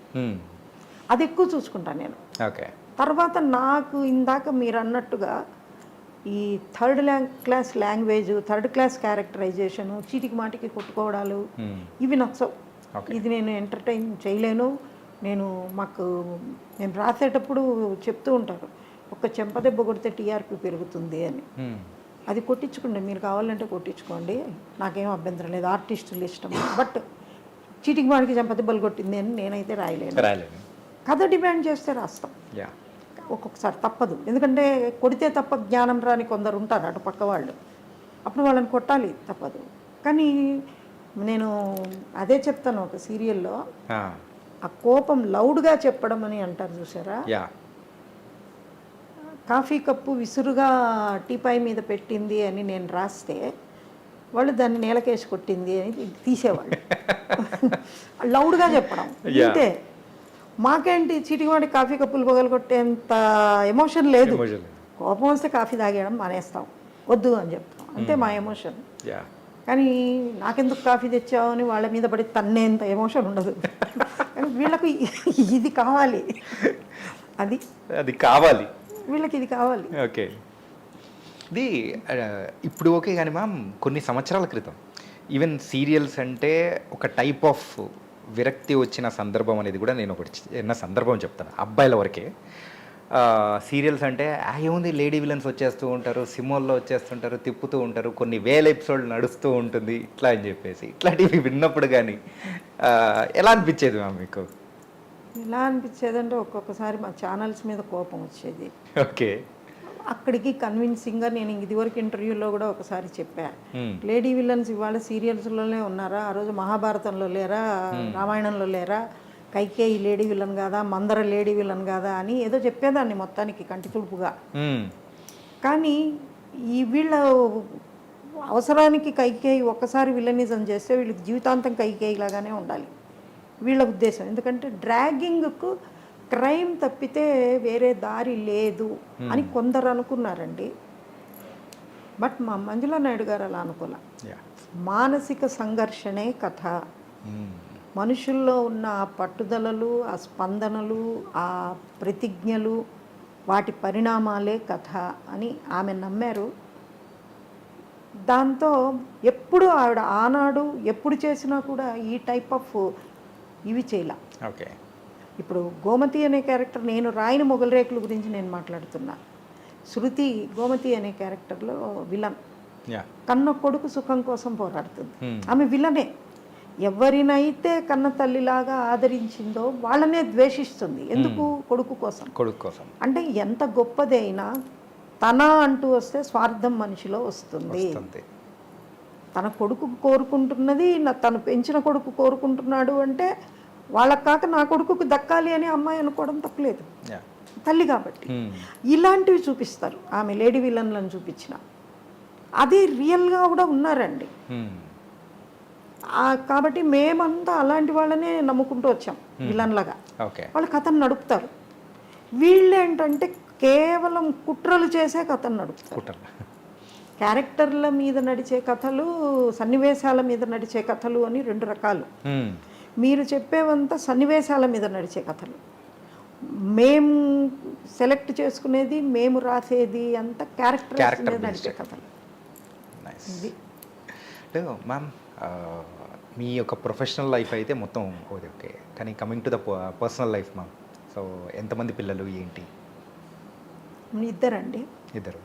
అది ఎక్కువ చూసుకుంటాను నేను. ఓకే. తర్వాత నాకు ఇందాక మీరు అన్నట్టుగా ఈ third class language, third class characterisation, చీటికి మాటికి కొట్టుకోవడాలు ఇవి నచ్చవు. ఇది నేను ఎంటర్టైన్ చేయలేను. నేను రాసేటప్పుడు చెప్తూ ఉంటారు, ఒక్క చెంపదెబ్బ కొడితే టీఆర్పీ పెరుగుతుంది అని. అది కొట్టించుకోండి, మీరు కావాలంటే కొట్టించుకోండి, నాకేం అభ్యంతరం లేదు, ఆర్టిస్టులు ఇష్టం. బట్ చీటికి మాటికి చెంపదెబ్బలు కొట్టింది అని నేనైతే రాయలేను. కథ డిమాండ్ చేస్తే రాస్తాం. ఒక్కొక్కసారి తప్పదు, ఎందుకంటే కొడితే తప్ప జ్ఞానం రాని కొందరు ఉంటారు అటు పక్క వాళ్ళు, అప్పుడు వాళ్ళని కొట్టాలి, తప్పదు. కానీ నేను అదే చెప్తాను ఒక సీరియల్లో, ఆ కోపం లౌడ్గా చెప్పడం అని అంటారు చూసారా, కాఫీ కప్పు విసురుగా టీపాయ్ మీద పెట్టింది అని నేను రాస్తే వాళ్ళు దాన్ని నేలకేసి కొట్టింది అని తీసేవాళ్ళు. లౌడ్గా చెప్పడం ఇంతే. మాకేంటి చీటికి కాఫీ కప్పులు పగలు కొట్టేంత ఎమోషన్ లేదు. కోపం వస్తే కాఫీ తాగేయడం మానేస్తాం, వద్దు అని చెప్తాం, అంతే మా ఎమోషన్. కానీ నాకెందుకు కాఫీ తెచ్చావు అని వాళ్ళ మీద పడి తన్నేంత ఎమోషన్ ఉండదు. కానీ వీళ్ళకు ఇది కావాలి, అది కావాలి, వీళ్ళకి ఇది కావాలి. ఓకే. ఇది ఇప్పుడు ఓకే కానీ మ్యామ్, కొన్ని సంవత్సరాల క్రితం ఈవెన్ సీరియల్స్ అంటే ఒక టైప్ ఆఫ్ విరక్తి వచ్చిన సందర్భం అనేది కూడా నేను ఒకటి చిన్న సందర్భం చెప్తాను. అబ్బాయిల వరకే సీరియల్స్ అంటే ఏముంది, లేడీ విలన్స్ వచ్చేస్తూ ఉంటారు, సినిమాల్లో వచ్చేస్తుంటారు, తిప్పుతూ ఉంటారు, కొన్ని వేల ఎపిసోడ్లు నడుస్తూ ఉంటుంది ఇట్లా అని చెప్పేసి, ఇట్లాంటివి విన్నప్పుడు కానీ ఎలా అనిపించేది మ్యామ్ మీకు? ఎలా అనిపించేదంటే ఒక్కొక్కసారి మా ఛానల్స్ మీద కోపం వచ్చేది. ఓకే. అక్కడికి కన్విన్సింగ్గా నేను ఇదివరకు ఇంటర్వ్యూలో కూడా ఒకసారి చెప్పా, లేడీ విలన్స్ ఇవాళ సీరియల్స్లోనే ఉన్నారా, ఆ రోజు మహాభారతంలో లేరా, రామాయణంలో లేరా, కైకేయి లేడీ విలన్ కాదా, మందర లేడీ విలన్ కాదా అని ఏదో చెప్పేదాన్ని మొత్తానికి కంటి తుడుపుగా. కానీ ఈ వీళ్ళ అవసరానికి కైకేయి ఒక్కసారి విలనిజం చేస్తే వీళ్ళకి జీవితాంతం కైకేయి లాగానే ఉండాలి వీళ్ళ ఉద్దేశం. ఎందుకంటే డ్రాగింగ్కు క్రైమ్ తప్పితే వేరే దారి లేదు అని కొందరు అనుకున్నారండి. బట్ మా మంజులా నాయుడు గారు అలా అనుకోలే. మానసిక సంఘర్షణే కథ, మనుషుల్లో ఉన్న ఆ పట్టుదలలు, ఆ స్పందనలు, ఆ ప్రతిజ్ఞలు, వాటి పరిణామాలే కథ అని ఆమె నమ్మారు. దాంతో ఎప్పుడు ఆవిడ ఆనాడు ఎప్పుడు చేసినా కూడా ఈ టైప్ ఆఫ్ ఇవి చేయలే. ఓకే. ఇప్పుడు గోమతి అనే క్యారెక్టర్, నేను రాయన మొగలరేకుల గురించి నేను మాట్లాడుతున్నా. శృతి గోమతి అనే క్యారెక్టర్లో విలన్, కన్న కొడుకు సుఖం కోసం పోరాడుతుంది. ఆమె విలనే. ఎవరినైతే కన్న తల్లిలాగా ఆదరించిందో వాళ్ళనే ద్వేషిస్తుంది. ఎందుకు? కొడుకు కోసం. అంటే ఎంత గొప్పదైనా తన అంటూ వస్తే స్వార్థం మనిషిలో వస్తుంది. తన కొడుకు కోరుకుంటున్నది, తను పెంచిన కొడుకు కోరుకుంటున్నాడు అంటే వాళ్ళకు కాక నా కొడుకుకు దక్కాలి అని అమ్మాయి అనుకోవడం తప్పలేదు, తల్లి కాబట్టి. ఇలాంటివి చూపిస్తారు ఆమె లేడీ విలన్లను చూపించిన. అది రియల్గా కూడా ఉన్నారండి. కాబట్టి మేమంతా అలాంటి వాళ్ళనే నమ్ముకుంటూ వచ్చాం విలన్లాగా. వాళ్ళు కథను నడుపుతారు. వీళ్ళు ఏంటంటే కేవలం కుట్రలు చేసే కథను నడుపుతారు. క్యారెక్టర్ల మీద నడిచే కథలు, సన్నివేశాల మీద నడిచే కథలు అని 2 రకాలు. మీరు చెప్పేవంతా సన్నివేశాల మీద నడిచే కథలు, మేము సెలెక్ట్ చేసుకునేది, మేము రాసేది అంతా క్యారెక్టర్ మీద నడిచే కథలు. మ్యామ్, మీ యొక్క ప్రొఫెషనల్ లైఫ్ అయితే మొత్తం ఓకే, కానీ coming to the personal life ma'am, so ఎంతమంది పిల్లలు ఏంటి? ఇద్దరండి. ఇద్దరు.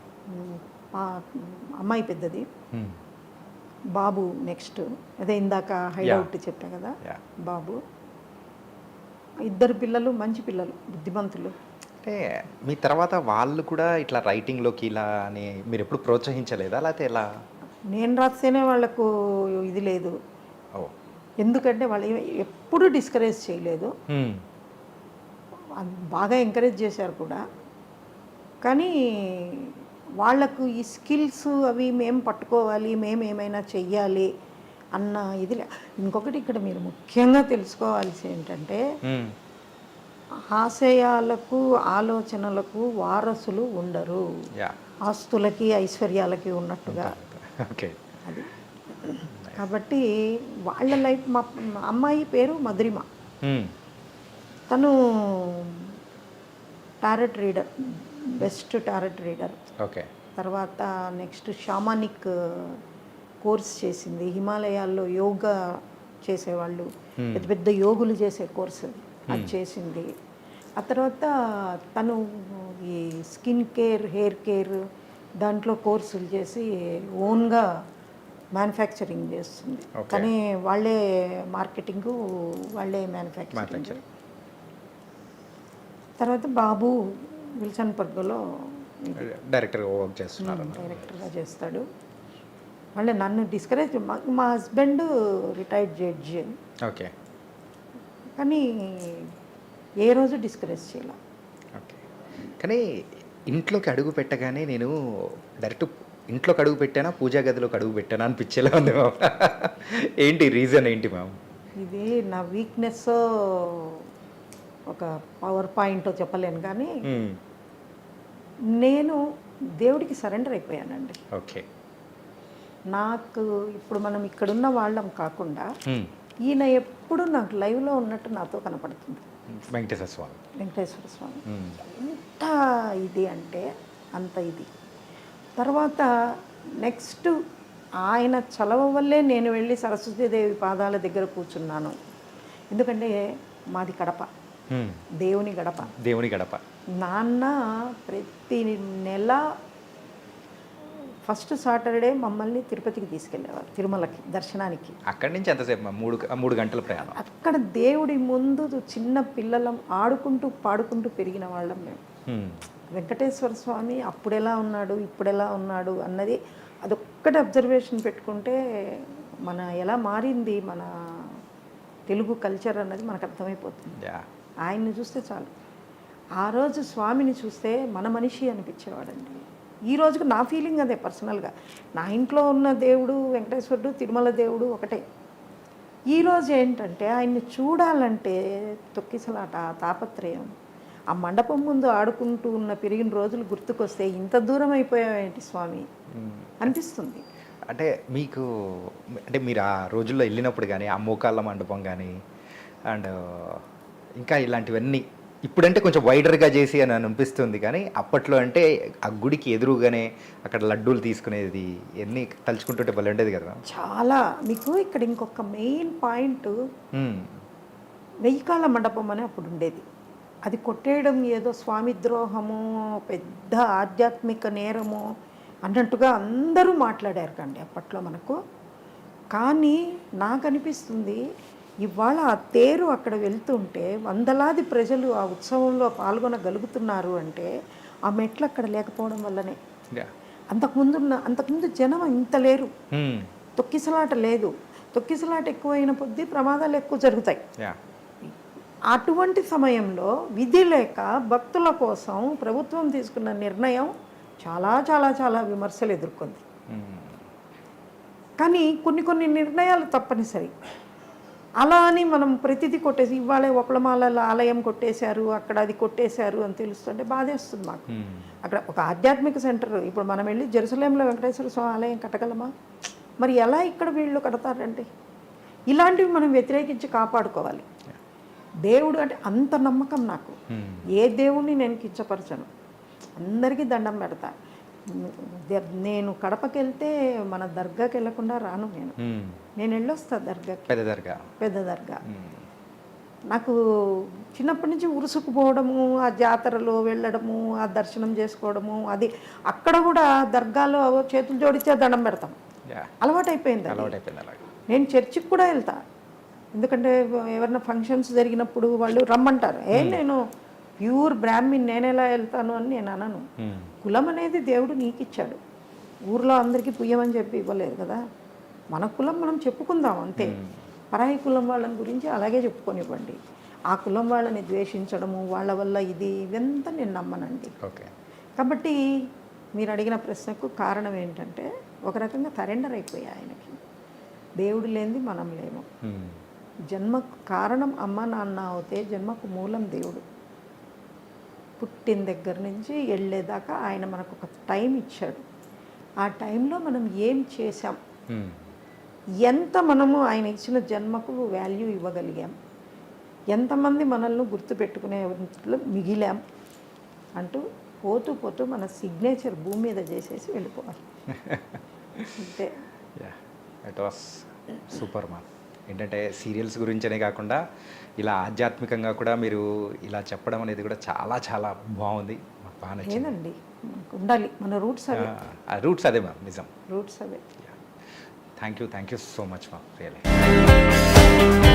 అమ్మాయి పెద్దది, బాబు నెక్స్ట్. అదే ఇందాక హైడౌట్ చెప్పా కదా, బాబు. 2 పిల్లలు మంచి పిల్లలు, బుద్ధిమంతులు, అంటే మీ తర్వాత వాళ్ళు కూడా ఇట్లా రైటింగ్‌లోకి ఇలా అని మీరు ఎప్పుడు ప్రోత్సహించలేదా? లేతే ఎలా? నేను రాస్తేనే వాళ్ళకు ఇది లేదు. ఓహ్! ఎందుకంటే వాళ్ళు ఎప్పుడూ డిస్కరేజ్ చేయలేదు. హ్మ్. బాగా ఎంకరేజ్ చేశారు కూడా. కానీ వాళ్ళకు ఈ స్కిల్స్ అవి మేము పట్టుకోవాలి, మేము ఏమైనా చెయ్యాలి అన్న ఇది ఇంకొకటి ఇక్కడ మీరు ముఖ్యంగా తెలుసుకోవాల్సి ఏంటంటే హ్మ్. ఆశయాలకు ఆలోచనలకు వారసులు ఉండరు. యాహ్! ఆస్తులకి ఐశ్వర్యాలకి ఉన్నట్టుగా ఓకే. అది. కాబట్టి వాళ్ళ లైఫ్ మా అమ్మాయి పేరు మధురిమ. హ్మ్. తను tarot reader, best tarot reader. Okay. తర్వాత నెక్స్ట్ షామానిక్ కోర్స్ చేసింది. హిమాలయాల్లో యోగా చేసేవాళ్ళు, పెద్ద పెద్ద యోగులు చేసే కోర్సు అది చేసింది. ఆ తర్వాత తను ఈ స్కిన్ కేర్, హెయిర్ కేర్ దాంట్లో కోర్సులు చేసి ఓన్గా మ్యానుఫ్యాక్చరింగ్ చేస్తుంది. కానీ వాళ్ళే మార్కెటింగు, వాళ్ళే మ్యానుఫ్యాక్చరింగ్. మా బాబు విల్సన్ పర్గలో డైరెక్టర్గా వర్క్ చేస్తున్నారు. డైరెక్టర్గా చేస్తాడు. మళ్ళీ నన్ను డిస్కరేజ్, మా హస్బెండ్ రిటైర్డ్ జడ్జి, ఓకే. కానీ ఏ రోజు డిస్కరేజ్ చేయాల. ఓకే. కానీ ఇంట్లోకి అడుగు పెట్టగానే నేను డైరెక్ట్ ఇంట్లోకి అడుగు పెట్టానా, పూజా గదిలోకి అడుగు పెట్టానా అనిపించేలా ఉంది మ్యామ్. ఏంటి రీజన్ ఏంటి మ్యామ్? ఇది నా వీక్నెస్, ఒక పవర్ పాయింట్ చెప్పలేను, కానీ నేను దేవుడికి సరెండర్ అయిపోయానండి. ఓకే. నాకు ఇప్పుడు మనం ఇక్కడున్న వాళ్ళం కాకుండా ఈయన ఎప్పుడు నాకు లైవ్లో ఉన్నట్టు నాతో కనపడుతుంది. వెంకటేశ్వర స్వామి ఎంత ఇది అంటే అంత ఇది. తర్వాత నెక్స్ట్ ఆయన చలవ వల్లే నేను వెళ్ళి సరస్వతీదేవి పాదాల దగ్గర కూర్చున్నాను. ఎందుకంటే మాది కడప, దేవుని గడప. నాన్న ప్రతి నెల ఫస్ట్ సాటర్డే మమ్మల్ని తిరుపతికి తీసుకెళ్ళేవారు, తిరుమలకి దర్శనానికి. అక్కడి నుంచి ఎంతసేపు? 3 గంటల ప్రయాణం. అక్కడ దేవుడి ముందు చిన్న పిల్లలం ఆడుకుంటూ పాడుకుంటూ పెరిగిన వాళ్ళం మేము. వెంకటేశ్వర స్వామి అప్పుడెలా ఉన్నాడు, ఇప్పుడెలా ఉన్నాడు అన్నది అదొక్కటి అబ్జర్వేషన్ పెట్టుకుంటే మన ఎలా మారింది మన తెలుగు కల్చర్ అన్నది మనకు అర్థమైపోతుంది. ఆయన్ని చూస్తే చాలు. ఆ రోజు స్వామిని చూస్తే మన మనిషి అనిపించేవాడండి. ఈ రోజుకు నా ఫీలింగ్ అదే పర్సనల్గా. నా ఇంట్లో ఉన్న దేవుడు వెంకటేశ్వరుడు, తిరుమల దేవుడు ఒకటే. ఈరోజు ఏంటంటే ఆయన్ని చూడాలంటే తొక్కిసలాట, తాపత్రయం. ఆ మండపం ముందు ఆడుకుంటూ ఉన్న పెరిగిన రోజులు గుర్తుకొస్తే ఇంత దూరం అయిపోయావేంటి స్వామి అనిపిస్తుంది. అంటే మీకు, అంటే మీరు ఆ రోజుల్లో వెళ్ళినప్పుడు కానీ ఆ మోకాళ్ళ మండపం కానీ అండ్ ఇంకా ఇలాంటివన్నీ ఇప్పుడంటే కొంచెం వైడర్గా చేసి అని అనిపిస్తుంది, కానీ అప్పట్లో అంటే ఆ గుడికి ఎదురుగానే అక్కడ లడ్డూలు తీసుకునేది ఎన్ని తలుచుకుంటుంటే భలే ఉండేది కదా. చాలా. మీకు ఇక్కడ ఇంకొక మెయిన్ పాయింట్, వెయ్యికాళ్ళ మండపం అని అప్పుడు ఉండేది. అది కొట్టేయడం ఏదో స్వామి ద్రోహము, పెద్ద ఆధ్యాత్మిక నేరము అన్నట్టుగా అందరూ మాట్లాడారు కండి అప్పట్లో మనకు. కానీ నాకు అనిపిస్తుంది ఇవాళ ఆ తేరు అక్కడ వెళ్తుంటే వందలాది ప్రజలు ఆ ఉత్సవంలో పాల్గొనగలుగుతున్నారు అంటే ఆ మెట్లు అక్కడ లేకపోవడం వల్లనే. అంతకుముందు జనం ఇంత లేరు, తొక్కిసలాట లేదు. తొక్కిసలాట ఎక్కువైన కొద్దీ ప్రమాదాలు ఎక్కువ జరుగుతాయి. అటువంటి సమయంలో విధి లేక భక్తుల కోసం ప్రభుత్వం తీసుకున్న నిర్ణయం చాలా చాలా చాలా విమర్శలు ఎదుర్కొంది. కానీ కొన్ని నిర్ణయాలు తప్పనిసరి. అలా అని మనం ప్రతిదీ కొట్టేసి ఇవాళ ఒకళ్ళమాల ఆలయం కొట్టేశారు, అక్కడ అది కొట్టేశారు అని తెలుస్తుంటే బాధేస్తుంది మాకు. అక్కడ ఒక ఆధ్యాత్మిక సెంటర్, ఇప్పుడు మనం వెళ్ళి జెరూసలేంలో వెంకటేశ్వర స్వామి ఆలయం కట్టగలమా? మరి ఎలా ఇక్కడ వీళ్ళు కడతారంటే? ఇలాంటివి మనం వ్యతిరేకించి కాపాడుకోవాలి. దేవుడు అంటే అంత నమ్మకం నాకు. ఏ దేవుడిని నేను కించపరచను, అందరికీ దండం పెడతా. నేను కడపకి వెళ్తే మన దర్గాకి వెళ్ళకుండా రాను. నేను వెళ్ళొస్తా దర్గాకి, పెద్ద దర్గా. నాకు చిన్నప్పటి నుంచి ఉరుసుకుపోవడము, ఆ జాతరలో వెళ్ళడము, ఆ దర్శనం చేసుకోవడము, అది అక్కడ కూడా దర్గాలో చేతులు జోడించే దండం పెడతాం, అలవాటు అయిపోయింది. నేను చర్చికి కూడా వెళ్తా, ఎందుకంటే ఎవరైనా ఫంక్షన్స్ జరిగినప్పుడు వాళ్ళు రమ్మంటారు. నేను ప్యూర్ బ్రాహ్మిన్ నేను ఎలా వెళ్తాను అని నేను అనను. మ్మ్. కులం అనేది దేవుడు నీకు ఇచ్చాడు. ఊర్లో అందరికీ పుయ్యమని చెప్పి ఇవ్వలేదు కదా. మన కులం మనం చెప్పుకుందాం అంతే. పరాయి కులం వాళ్ళని గురించి అలాగే చెప్పుకొనివ్వండి. ఆ కులం వాళ్ళని ద్వేషించడము, వాళ్ళ వల్ల ఇదంతా నేను నమ్మనండి. ఓకే. కాబట్టి మీరు అడిగిన ప్రశ్నకు కారణం ఏంటంటే ఒక రకంగా సరెండర్ అయిపోయా ఆయనకి. దేవుడు లేనిది మనం లేము. మ్మ్. జన్మకు కారణం అమ్మ నాన్న అవుతే జన్మకు మూలం దేవుడు. పుట్టిన దగ్గర నుంచి వెళ్ళేదాకా ఆయన మనకు ఒక టైం ఇచ్చాడు. ఆ టైంలో మనం ఏం చేశాం, మ్మ్. ఎంత మనము ఆయన ఇచ్చిన జన్మకు వాల్యూ ఇవ్వగలిగాం, ఎంతమంది మనల్ని గుర్తుపెట్టుకునే మిగిలాం అంటూ పోతూ పోతూ మన సిగ్నేచర్ భూమి మీద చేసేసి వెళ్ళిపోవాలి అంతే. Yeah, it was super ma'am. ఏంటంటే సీరియల్స్ గురించనే కాకుండా ఇలా ఆధ్యాత్మికంగా కూడా మీరు ఇలా చెప్పడం అనేది కూడా చాలా చాలా బాగుంది. మాకు బాగా నచ్చింది. లేదండి, మనకు ఉండాలి మన రూట్స్ అవే. రూట్స్ అదే మ్యామ్, నిజం. Roots away. Thank you so much ma'am, really.